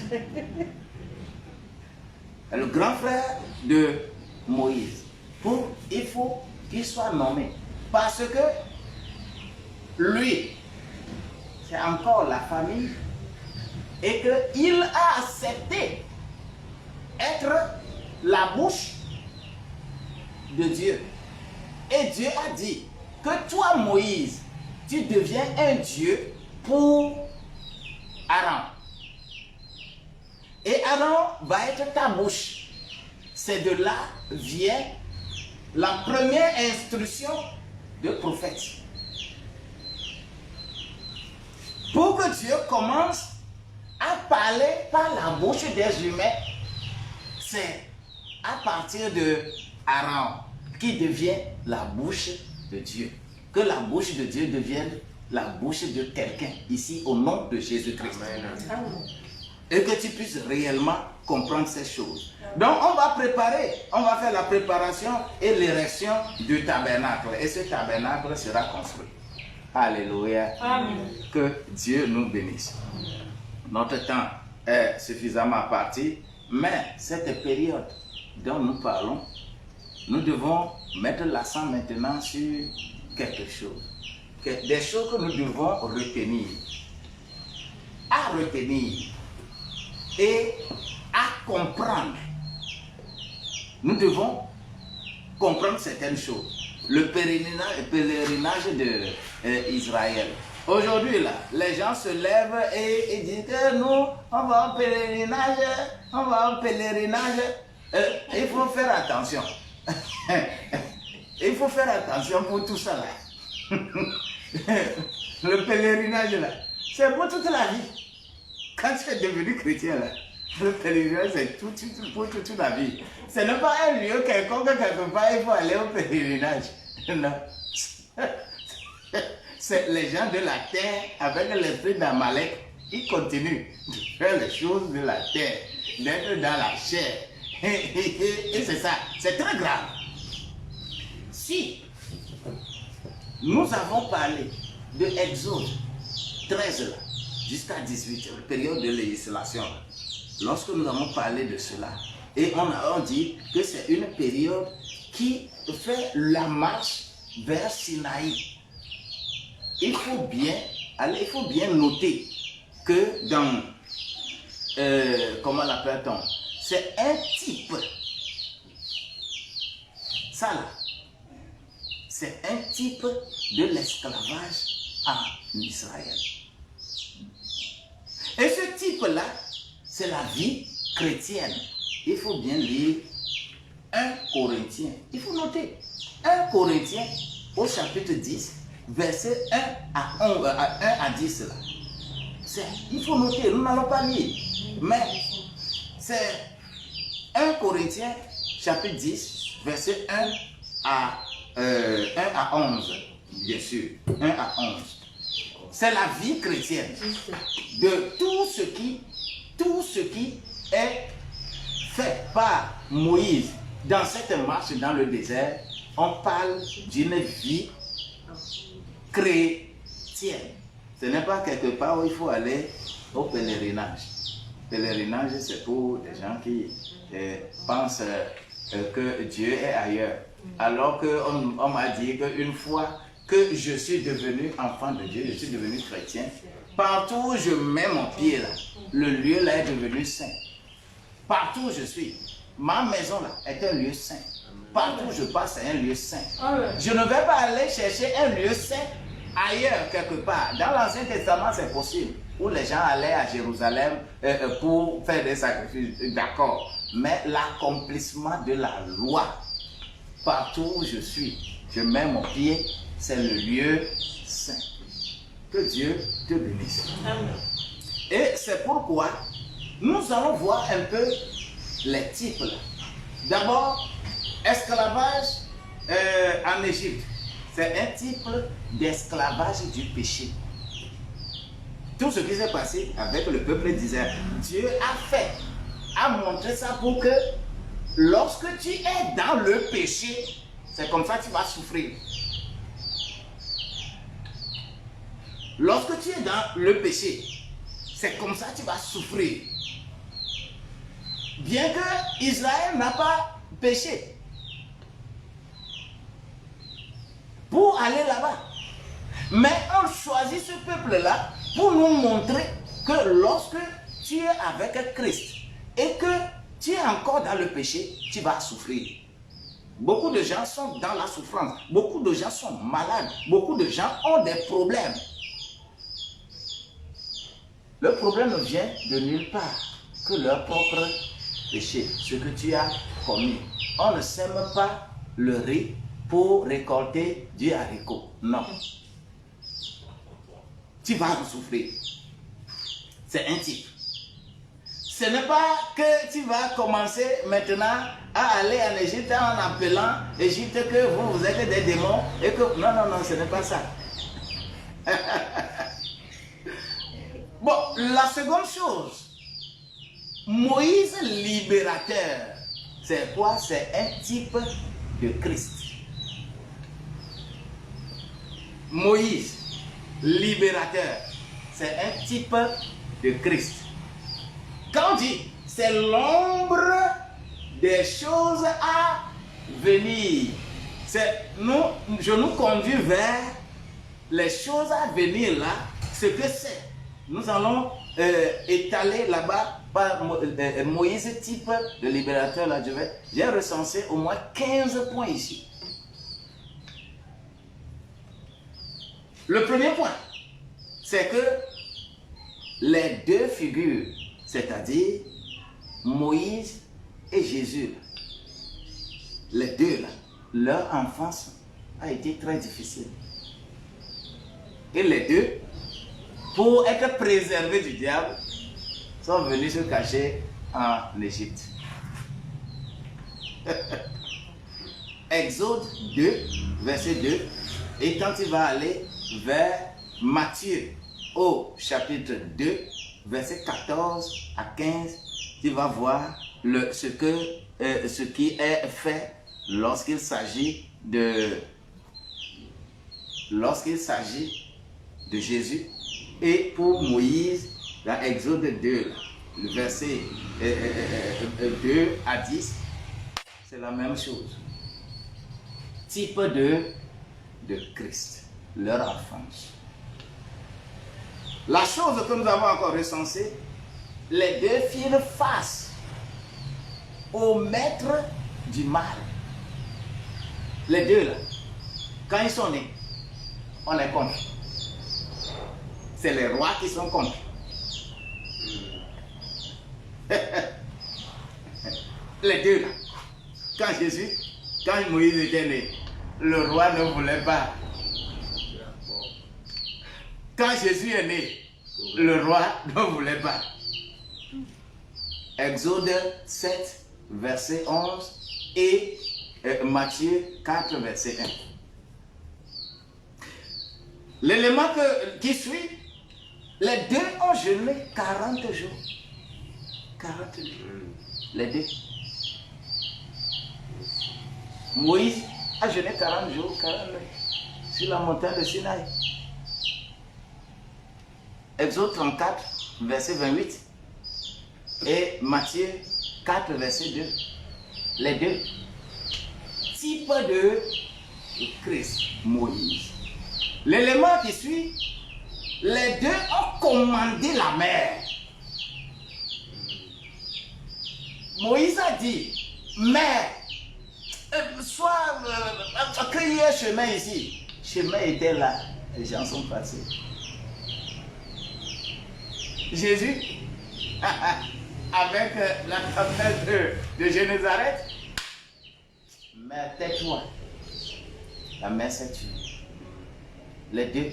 Le grand frère de Moïse. Il faut qu'il soit nommé. Parce que lui, c'est encore la famille. Et qu'il a accepté être la bouche de Dieu. Et Dieu a dit que toi, Moïse, tu deviens un Dieu pour Aaron. Et Aaron va être ta bouche. C'est de là vient la première instruction de prophète. Pour que Dieu commence à parler par la bouche des humains, c'est à partir de Aaron qui devient la bouche de Dieu. Que la bouche de Dieu devienne la bouche de quelqu'un, ici au nom de Jésus-Christ. Et que tu puisses réellement comprendre ces choses. Donc on va faire la préparation et l'érection du tabernacle. Et ce tabernacle sera construit. Alléluia. Amen. Que Dieu nous bénisse. Notre temps est suffisamment parti, mais cette période dont nous parlons, nous devons mettre l'accent maintenant sur quelque chose. Des choses que nous devons retenir. À retenir et à comprendre. Nous devons comprendre certaines choses. Le pèlerinage d'Israël. Aujourd'hui, là, les gens se lèvent et ils disent que nous, on va au pèlerinage, il faut faire attention. Il faut faire attention pour tout ça, là. Le pèlerinage, là, c'est pour toute la vie. Quand tu es devenu chrétien, là, le pèlerinage, c'est pour toute la vie. Ce n'est pas un lieu quelconque, quelque part, il faut aller au pèlerinage. Non. C'est les gens de la terre, avec l'esprit d'Amalek, ils continuent de faire les choses de la terre, d'être dans la chair. Et c'est ça, c'est très grave. Si nous avons parlé de Exode 13 là, jusqu'à 18, la période de législation, lorsque nous avons parlé de cela, et on a dit que c'est une période qui fait la marche vers Sinaï. Il faut bien noter que dans, comment l'appelle-t-on, c'est un type, ça là, c'est un type de l'esclavage en Israël. Et ce type-là, c'est la vie chrétienne. Il faut bien lire 1 Corinthiens. Il faut noter 1 Corinthiens au chapitre 10, verset 1 à 10. Là. Il faut noter, nous n'allons pas lire. Mais c'est 1 Corinthiens, chapitre 10, verset 1 à 11. Bien sûr, 1 à 11. C'est la vie chrétienne de tout ce qui est faite par Moïse dans cette marche dans le désert, on parle d'une vie chrétienne. Ce n'est pas quelque part où il faut aller au pèlerinage. Pèlerinage, c'est pour des gens qui pensent que Dieu est ailleurs. Alors qu'on m'a dit qu'une fois que je suis devenu enfant de Dieu, je suis devenu chrétien, partout où je mets mon pied là, le lieu là est devenu saint. Partout où je suis, ma maison là est un lieu saint. Partout où je passe, c'est un lieu saint. Je ne vais pas aller chercher un lieu saint ailleurs quelque part. Dans l'Ancien Testament, c'est possible. Où les gens allaient à Jérusalem pour faire des sacrifices, d'accord. Mais l'accomplissement de la loi, partout où je suis, je mets mon pied, c'est le lieu saint. Que Dieu te bénisse. Amen. Et c'est pourquoi nous allons voir un peu les types. D'abord, esclavage en Égypte. C'est un type d'esclavage du péché. Tout ce qui s'est passé avec le peuple d'Israël, Dieu a montré ça pour que lorsque tu es dans le péché, c'est comme ça que tu vas souffrir. Lorsque tu es dans le péché, c'est comme ça que tu vas souffrir. Bien que Israël n'a pas péché. Pour aller là-bas. Mais on choisit ce peuple-là pour nous montrer que lorsque tu es avec Christ et que tu es encore dans le péché, tu vas souffrir. Beaucoup de gens sont dans la souffrance. Beaucoup de gens sont malades. Beaucoup de gens ont des problèmes. Le problème vient de nulle part que leur propre péché, ce que tu as commis. On ne sème pas le riz pour récolter du haricot. Non. Tu vas en souffrir. C'est un type. Ce n'est pas que tu vas commencer maintenant à aller en Égypte en appelant Égypte que vous êtes des démons et que... Non, non, non, ce n'est pas ça. Bon, la seconde chose, Moïse libérateur, c'est quoi? C'est un type de Christ. Moïse libérateur, c'est un type de Christ. Quand on dit, c'est l'ombre des choses à venir. Je nous conduis vers les choses à venir là, ce que c'est. Nous allons étaler là-bas par Moïse, type de libérateur. Là, j'ai recensé au moins 15 points ici. Le premier point, c'est que les deux figures, c'est-à-dire Moïse et Jésus, les deux là, leur enfance a été très difficile. Et les deux, pour être préservés du diable, sont venus se cacher en Égypte. Exode 2, verset 2. Et quand tu vas aller vers Matthieu, au chapitre 2, verset 14 à 15, tu vas voir ce qui est fait lorsqu'il s'agit de Jésus. Et pour Moïse, dans Exode 2, le verset 2 à 10, c'est la même chose. Type de Christ, leur enfance. La chose que nous avons encore recensée, les deux firent face au maître du mal. Les deux là, quand ils sont nés, on est contre. C'est les rois qui sont contre. Les deux là, quand Moïse était né, le roi ne voulait pas. Quand Jésus est né, le roi ne voulait pas. Exode 7, verset 11 et Matthieu 4, verset 1. L'élément qui suit, les deux ont jeûné 40 jours. 40 jours. Les deux. Moïse a jeûné 40 jours, 40 nuits sur la montagne de Sinaï. Exode 34, verset 28. Et Matthieu 4, verset 2. Les deux. Type de Christ, Moïse. L'élément qui suit, les deux ont commandé la mer. Moïse a dit, mer, créez un chemin ici. Le chemin était là, les gens sont passés. Jésus, avec la tempête de Génézareth, mais tais-toi. La mer s'est tuée. Les deux.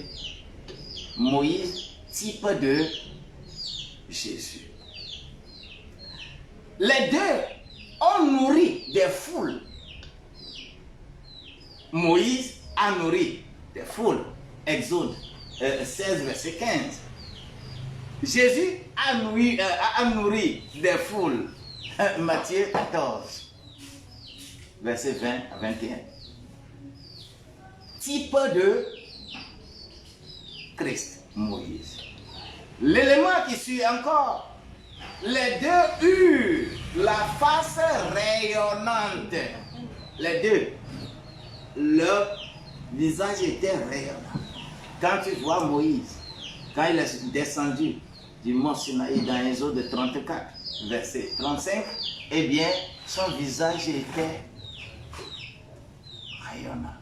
Moïse, type de Jésus. Les deux ont nourri des foules. Moïse a nourri des foules. Exode 16, verset 15. Jésus a nourri des foules. Matthieu 14, verset 20 à 21. Type de Christ, Moïse. L'élément qui suit encore, les deux eurent la face rayonnante. Les deux, leur visage était rayonnant. Quand tu vois Moïse, quand il est descendu du mont Sinaï dans Exode 34, verset 35, eh bien, son visage était rayonnant.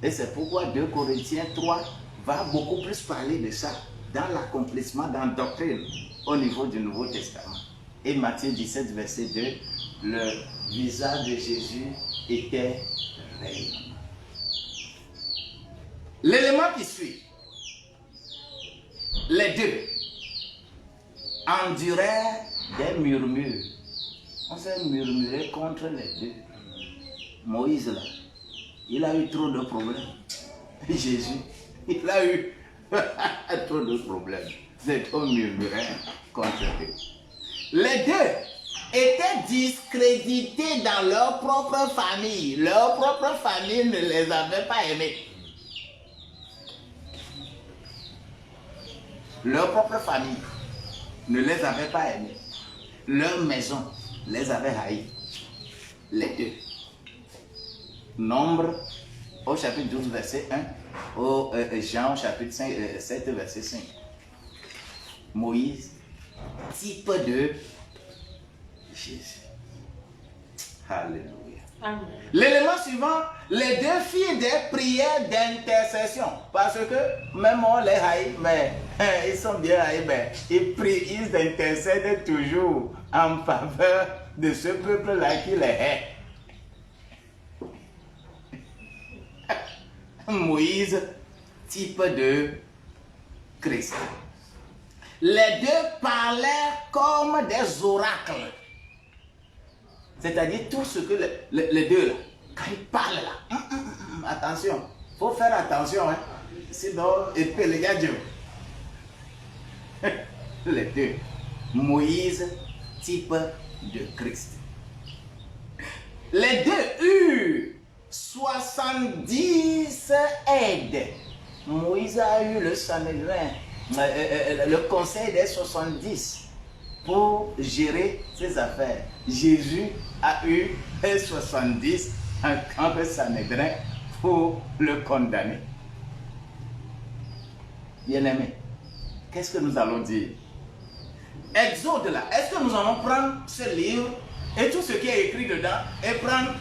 Et c'est pourquoi 2 Corinthiens 3 va beaucoup plus parler de ça dans l'accomplissement, dans la doctrine au niveau du Nouveau Testament. Et Matthieu 17, verset 2, le visage de Jésus était rayonnant. L'élément qui suit, les deux endurèrent des murmures. On s'est murmuré contre les deux. Moïse là, il a eu trop de problèmes. Jésus, il a eu trop de problèmes. C'est trop murmuré contre eux. Les deux étaient discrédités dans leur propre famille. Leur propre famille ne les avait pas aimés. Leur propre famille ne les avait pas aimés. Leur maison les avait haïs. Les deux. Nombre au chapitre 12, verset 1, au Jean chapitre 5, 7, verset 5. Moïse, type de Jésus. Alléluia. Amen. L'élément suivant, les deux firent des prières d'intercession. Parce que même on les haït, mais ils sont bien haïs, mais ils prient, ils intercèdent toujours en faveur de ce peuple-là qui les hait. Moïse, type de Christ. Les deux parlaient comme des oracles. C'est-à-dire tout ce que les deux là, quand ils parlent là, attention, il faut faire attention, hein, sinon il peut les gars. Les deux. Moïse, type de Christ. Les deux eurent 70 aides. Moïse a eu le Sanhédrin, le conseil des 70 pour gérer ses affaires. Jésus a eu 70 en camp de Sanhédrin pour le condamner. Bien-aimé, qu'est-ce que nous allons dire? Exode là, est-ce que nous allons prendre ce livre et tout ce qui est écrit dedans et prendre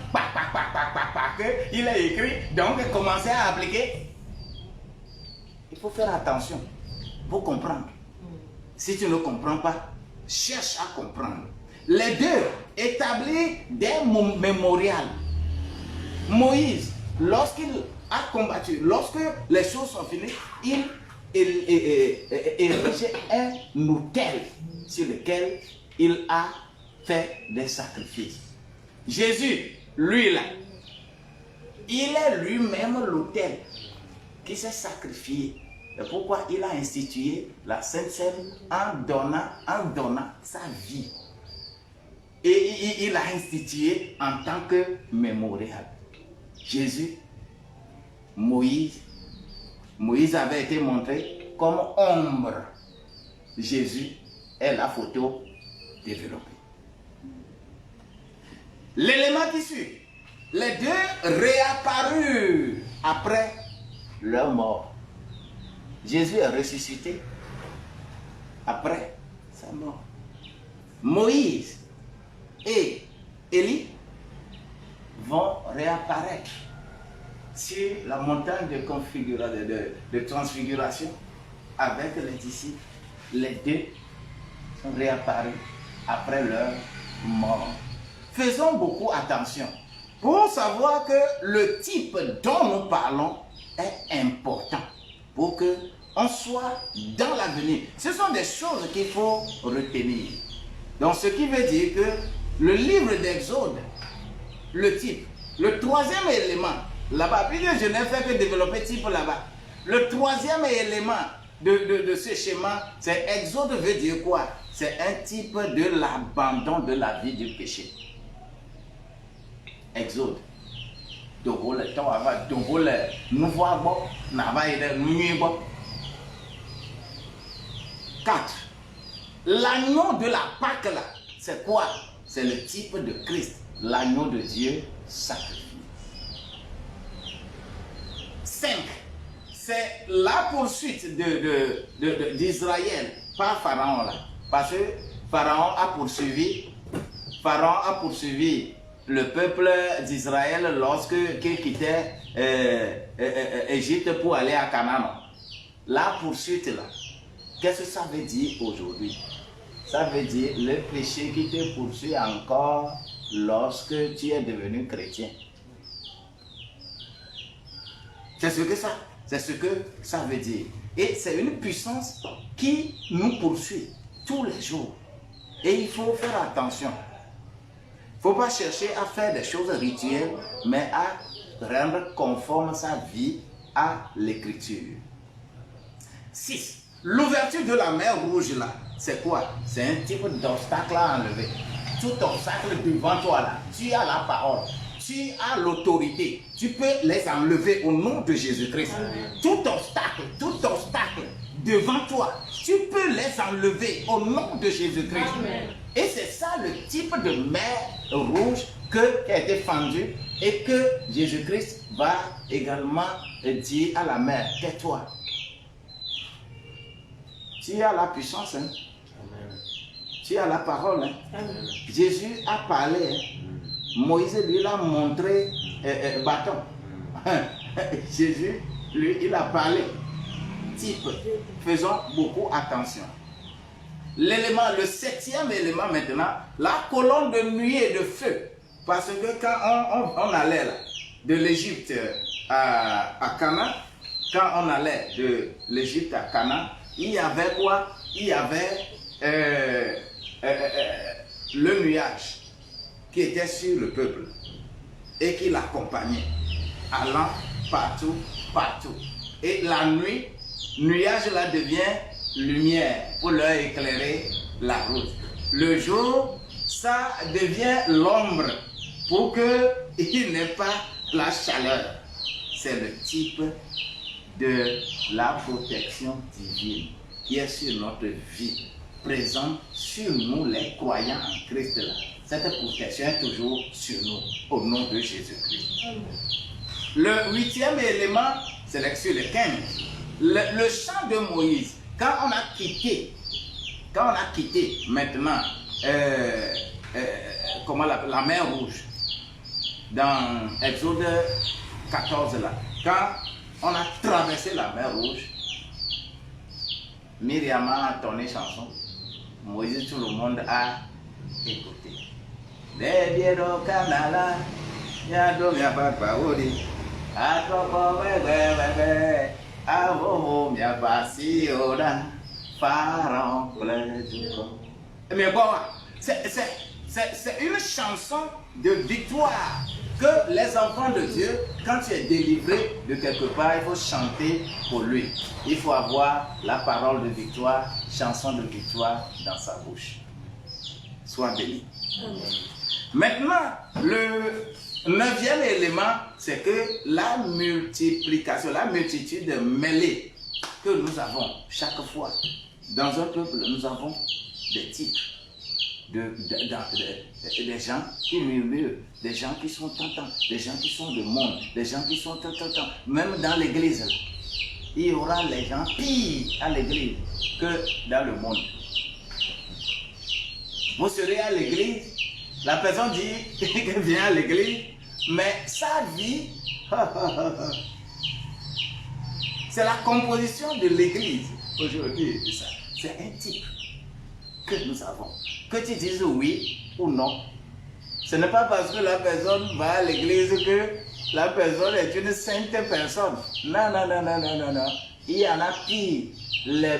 il est écrit, donc commencer à appliquer? Il faut faire attention pour comprendre. Si tu ne comprends pas, cherche à comprendre. Les deux établissent des mémorials. Moïse, lorsqu'il a combattu, lorsque les choses sont finies, il érigeait un autel sur lequel il a fait des sacrifices. Jésus, lui là, il est lui-même l'autel qui s'est sacrifié. C'est pourquoi il a institué la Sainte Seine en donnant sa vie Et il a institué en tant que mémorial. Jésus, Moïse avait été montré comme ombre. Jésus est la photo développée. L'élément qui suit, les deux réapparus après leur mort. Jésus est ressuscité après sa mort. Moïse et Élie vont réapparaître sur la montagne de transfiguration avec les disciples. Les deux sont réapparus après leur mort. Faisons beaucoup attention pour savoir que le type dont nous parlons est important pour que on soit dans l'avenir. Ce sont des choses qu'il faut retenir. Donc ce qui veut dire que le livre d'Exode, le type, le troisième élément, là-bas, puisque je n'ai fait que développer type là-bas, le troisième élément de ce schéma, c'est Exode veut dire quoi? C'est un type de l'abandon de la vie du péché. Exode. Dogo le temps avant, dogo le nouveau abo, n'ava été nuit bo. 4. L'agneau de la Pâque là, c'est quoi? C'est le type de Christ, l'agneau de Dieu sacrifié. 5. C'est la poursuite d'Israël par Pharaon là. Parce que Pharaon a poursuivi le peuple d'Israël lorsqu'il quittait Égypte pour aller à Canaan. La poursuite là, qu'est-ce que ça veut dire aujourd'hui? Ça veut dire le péché qui te poursuit encore lorsque tu es devenu chrétien. C'est ce que ça veut dire. Et c'est une puissance qui nous poursuit tous les jours. Et il faut faire attention. Il ne faut pas chercher à faire des choses rituelles, mais à rendre conforme sa vie à l'écriture. 6. L'ouverture de la mer rouge là, c'est quoi? C'est un type d'obstacle à enlever. Tout obstacle devant toi là, tu as la parole, tu as l'autorité, tu peux les enlever au nom de Jésus-Christ. Tout obstacle devant toi, tu peux les enlever au nom de Jésus-Christ. Et c'est ça le type de mer rouge qui a été fendue et que Jésus-Christ va également dire à la mer, tais-toi. Tu as la puissance, hein? Tu as la parole. Hein? Jésus a parlé. Hein? Moïse lui l'a montré bâton. Jésus, lui, il a parlé. Type. Faisons beaucoup attention. L'élément, le 7e élément maintenant, la colonne de nuit et de feu. Parce que quand on allait là, de l'Égypte à Canaan, quand on allait de l'Égypte à Canaan, il y avait quoi? Il y avait le nuage qui était sur le peuple et qui l'accompagnait, allant partout. Et la nuit, nuage là devient lumière pour leur éclairer la route. Le jour, ça devient l'ombre pour qu'il n'ait pas la chaleur. C'est le type de la protection divine qui est sur notre vie, présente sur nous les croyants en Christ. Là. Cette protection est toujours sur nous, au nom de Jésus-Christ. Le 8e élément, c'est sur le 15. Le chant de Moïse, quand on a quitté maintenant la mer Rouge, dans Exode 14 là, quand on a traversé la mer Rouge, Myriam a entonné chanson, Moïse, tout le monde a écouté. Mais bon, c'est une chanson de victoire que les enfants de Dieu, quand tu es délivré de quelque part, il faut chanter pour lui. Il faut avoir la parole de victoire, chanson de victoire dans sa bouche. soit béni. Maintenant, le 9e élément, c'est que la multiplication, la multitude mêlée que nous avons chaque fois dans un peuple, nous avons des types. Des gens qui murmurent, des gens qui sont tentants, des gens qui sont de monde, des gens qui sont tentants. Même dans l'église, il y aura les gens pires à l'église que dans le monde. Vous serez à l'église, la personne dit qu'elle vient à l'église, mais sa vie, c'est la composition de l'église aujourd'hui. C'est un type que nous avons. Que tu dises oui ou non. Ce n'est pas parce que la personne va à l'église que la personne est une sainte personne. Non, non, non, non, non, non, non. Il y en a pire. Les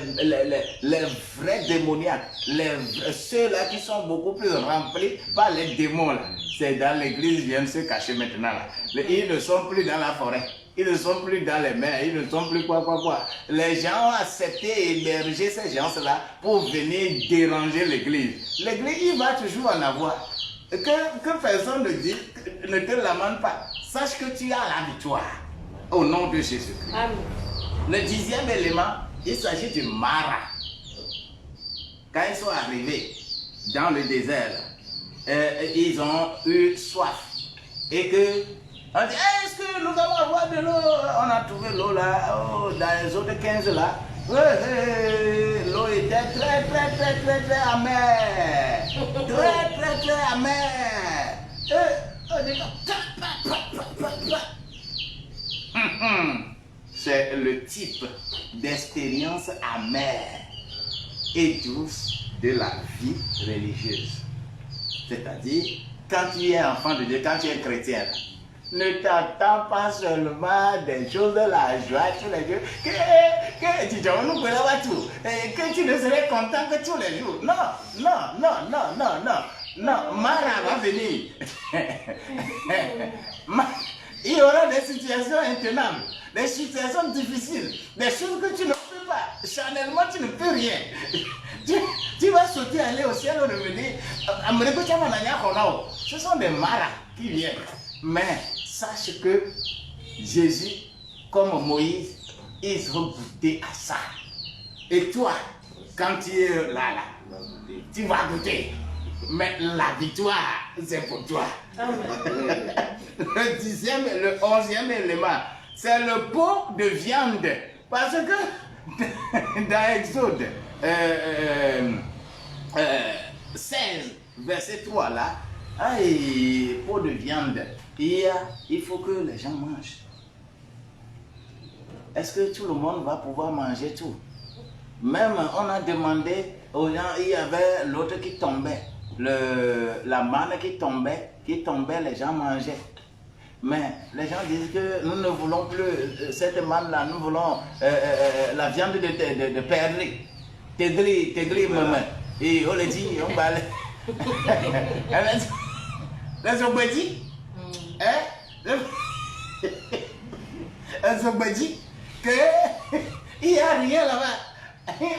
vrais démoniaques, ceux-là qui sont beaucoup plus remplis par les démons, là. C'est dans l'église, ils viennent se cacher maintenant. Là. Ils ne sont plus dans la forêt. Ils ne sont plus dans les mers, ils ne sont plus quoi. Les gens ont accepté et hébergé ces gens-là pour venir déranger l'église. L'église, il va toujours en avoir. Que personne ne dit, ne te lamente pas. Sache que tu as la victoire. Au nom de Jésus. Amen. Le 10e élément, il s'agit du Mara. Quand ils sont arrivés dans le désert, ils ont eu soif. Et que on dit, est-ce que nous allons avoir de l'eau? On a trouvé l'eau là, dans les autres 15 là. L'eau était très amère. Très amère. On dit, c'est le type d'expérience amère et douce de la vie religieuse. C'est-à-dire, quand tu es enfant de Dieu, quand tu es chrétien, ne t'attends pas seulement des choses de la joie tous les jours, que tu ne serais content que tous les jours. Non, Mara va venir. Il y aura des situations intenables, des situations difficiles, des choses que tu ne peux pas. Charnellement, tu ne peux rien. Tu vas sauter, aller au ciel, revenir. Ce sont des maras qui viennent. Mais sache que Jésus, comme Moïse, ils ont goûté à ça. Et toi, quand tu es là, tu vas goûter. Mais la victoire, c'est pour toi. Le 10e et le 11e élément, c'est le pot de viande. Parce que dans Exode 16, verset 3 là, pot de viande, il faut que les gens mangent. Est-ce que tout le monde va pouvoir manger tout? Même on a demandé aux gens, il y avait l'autre qui tombait. La manne qui tombait, les gens mangeaient. Mais les gens disent que nous ne voulons plus cette manne-là, nous voulons la viande de perdrix. Tegri, maman. Et on les dit, on va aller. Elles ont dit, elles ont dit qu'il n'y a rien là-bas.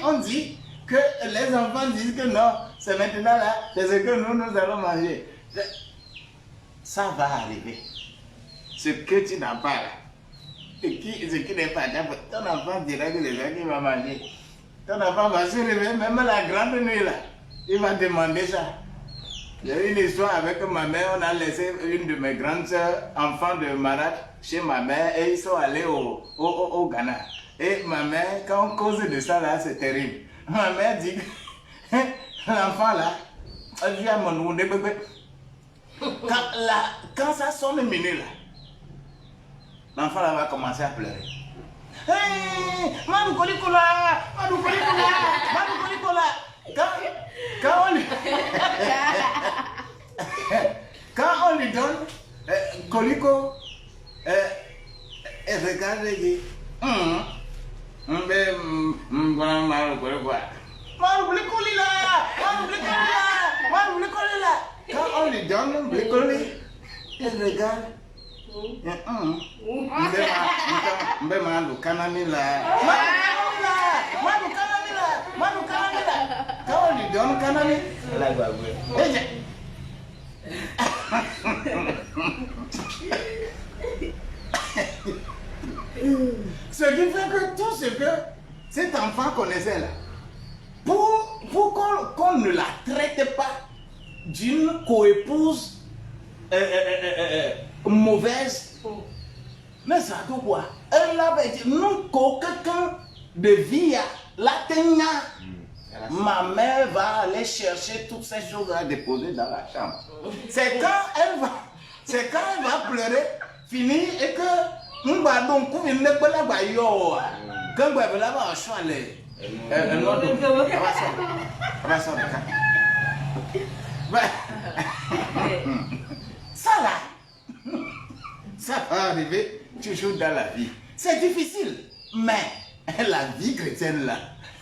On dit que les enfants disent que non, c'est maintenant là, c'est ce que nous allons manger. Ça va arriver. Ce que tu n'as pas là, ce qui n'est pas là, ton enfant dira que c'est ça qu'il va manger. Ton enfant va se réveiller, même la grande nuit là, il va demander ça. J'ai eu une histoire avec ma mère, on a laissé une de mes grandes soeurs, enfant de malade, chez ma mère, et ils sont allés au Ghana. Et ma mère, quand on cause de ça là, c'est terrible. Ma mère dit que l'enfant là, elle vient à mon bébé. Quand ça sonne minuit là, l'enfant là va commencer à pleurer. Hey, Madou Kolikola. Quand on lui donne Koliko, elle regarde et dit quand on lui donne Blikoli, elle regarde. Quand on lui John Canani. Ce qui fait que tout ce que cet enfant connaissait là, pour qu'on ne la traite pas d'une coépouse mauvaise, mais ça tout quoi. Elle avait dit, nous, quelqu'un de vie, la tenha. Ma mère va aller chercher toutes ces choses à déposer dans la chambre. C'est quand elle va pleurer, finir et que nous allons donc une école là bas yo. Quand vous avez là-bas un choix les. Ça là, ça va arriver toujours dans la vie. C'est difficile, mais la vie chrétienne là,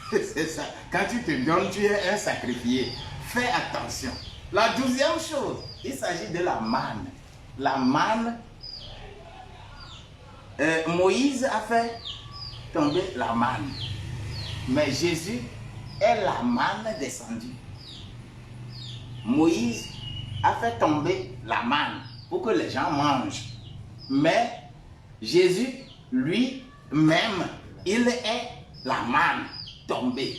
c'est ça. Quand tu te donnes, tu es un sacrifié. Fais attention. La 12e chose, il s'agit de la manne. La manne, Moïse a fait tomber la manne. Mais Jésus est la manne descendue. Moïse a fait tomber la manne pour que les gens mangent. Mais Jésus, lui-même, il est la manne tombée.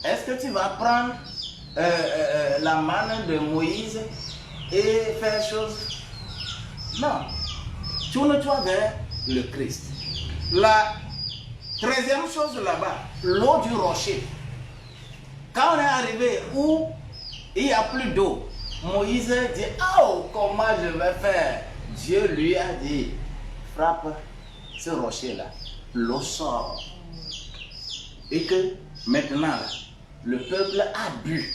Est-ce que tu vas prendre la manne de Moïse et faire chose? Non. Tourne-toi vers le Christ. La 13e chose là-bas, l'eau du rocher. Quand on est arrivé où il n'y a plus d'eau, Moïse dit, oh, comment je vais faire? Dieu lui a dit, frappe ce rocher-là, l'eau sort. Et que maintenant, là, le peuple a bu.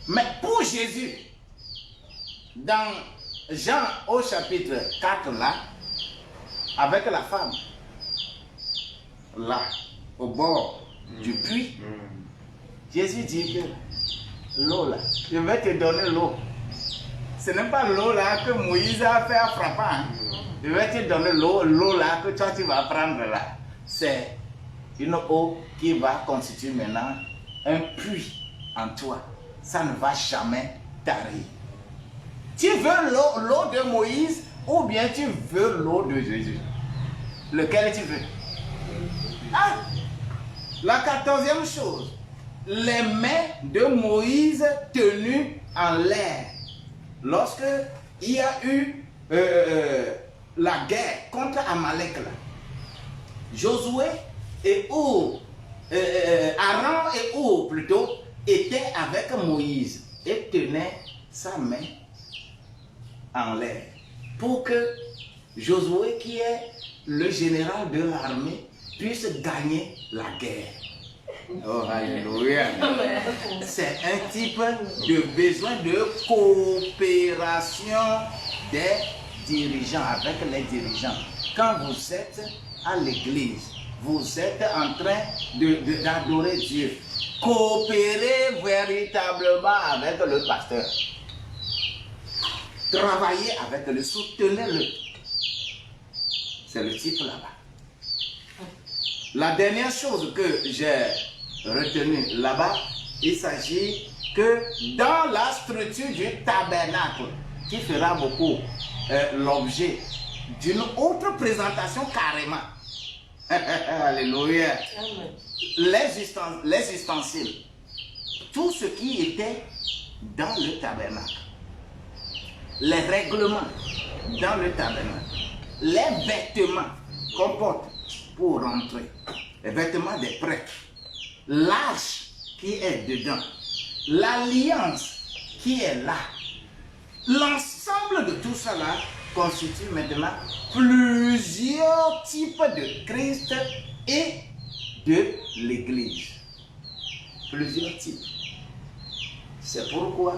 Mais pour Jésus, dans Jean au chapitre 4, là, avec la femme, là, au bord du puits, Jésus dit que l'eau là, je vais te donner l'eau. Ce n'est pas l'eau là que Moïse a fait à frappant. Hein. Je vais te donner l'eau là que toi tu vas prendre là. C'est une eau qui va constituer maintenant un puits en toi. Ça ne va jamais tarir. Tu veux l'eau de Moïse ou bien tu veux l'eau de Jésus? Lequel tu veux? Ah! La 14e chose, les mains de Moïse tenues en l'air. Lorsque il y a eu la guerre contre Amalek, là, Josué et Aaron et Our plutôt, étaient avec Moïse et tenaient sa main en l'air pour que Josué, qui est le général de l'armée, puisse gagner la guerre. Oh, alléluia. C'est un type de besoin de coopération des dirigeants, avec les dirigeants. Quand vous êtes à l'église, vous êtes en train d'adorer Dieu. Coopérez véritablement avec le pasteur. Travaillez avec le, soutenez-le. C'est le type là-bas. La dernière chose que j'ai retenue là-bas, il s'agit que dans la structure du tabernacle, qui fera beaucoup l'objet d'une autre présentation carrément. Alléluia. Les ustensiles, tout ce qui était dans le tabernacle, les règlements dans le tabernacle, les vêtements qu'on porte pour rentrer, les vêtements des prêtres, l'arche qui est dedans, l'alliance qui est là, l'ensemble de tout cela constitue maintenant plusieurs types de Christ et de l'Église. Plusieurs types. C'est pourquoi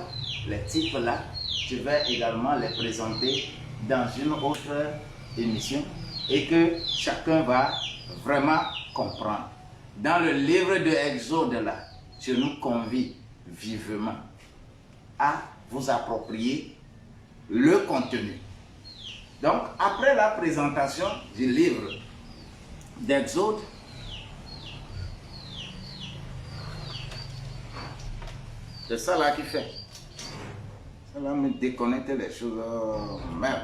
les types là, je vais également les présenter dans une autre émission et que chacun va vraiment comprendre. Dans le livre de Exode là, je nous convie vivement à vous approprier le contenu. Donc, après la présentation du livre d'Exode, C'est ça là qui fait. Ça là me déconnecte les choses. Merde.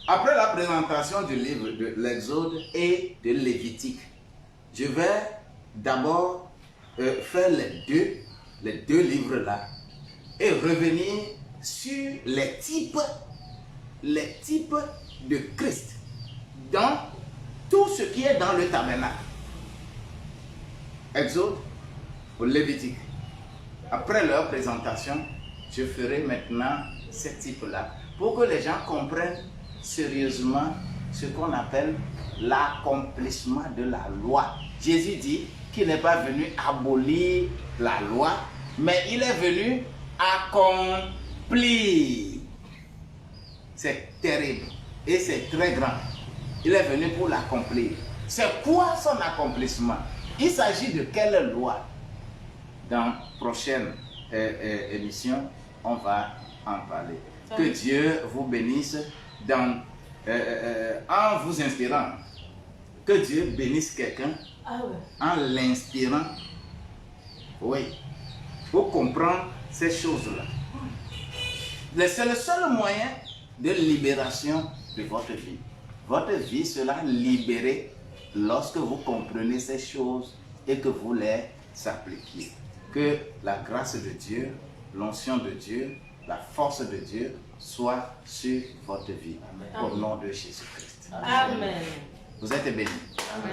Après la présentation du livre de l'Exode et de Lévitique, je vais d'abord faire les deux livres là et revenir sur les types de Christ dans tout ce qui est dans le tabernacle. Exode ou Lévitique. Après leur présentation, je ferai maintenant ces types-là pour que les gens comprennent sérieusement ce qu'on appelle l'accomplissement de la loi. Jésus dit qu'il n'est pas venu abolir la loi, mais il est venu accomplir. C'est terrible et c'est très grand. Il est venu pour l'accomplir. C'est quoi son accomplissement? Il s'agit de quelle loi? Dans la prochaine émission, on va en parler. Que Dieu vous bénisse en vous inspirant. Que Dieu bénisse quelqu'un en l'inspirant. Oui, pour comprendre ces choses-là. C'est le seul moyen de libération de votre vie. Votre vie sera libérée lorsque vous comprenez ces choses et que vous les appliquiez. Que la grâce de Dieu, l'onction de Dieu, la force de Dieu soit sur votre vie. Amen. Au nom de Jésus-Christ. Amen. Vous êtes bénis. Amen.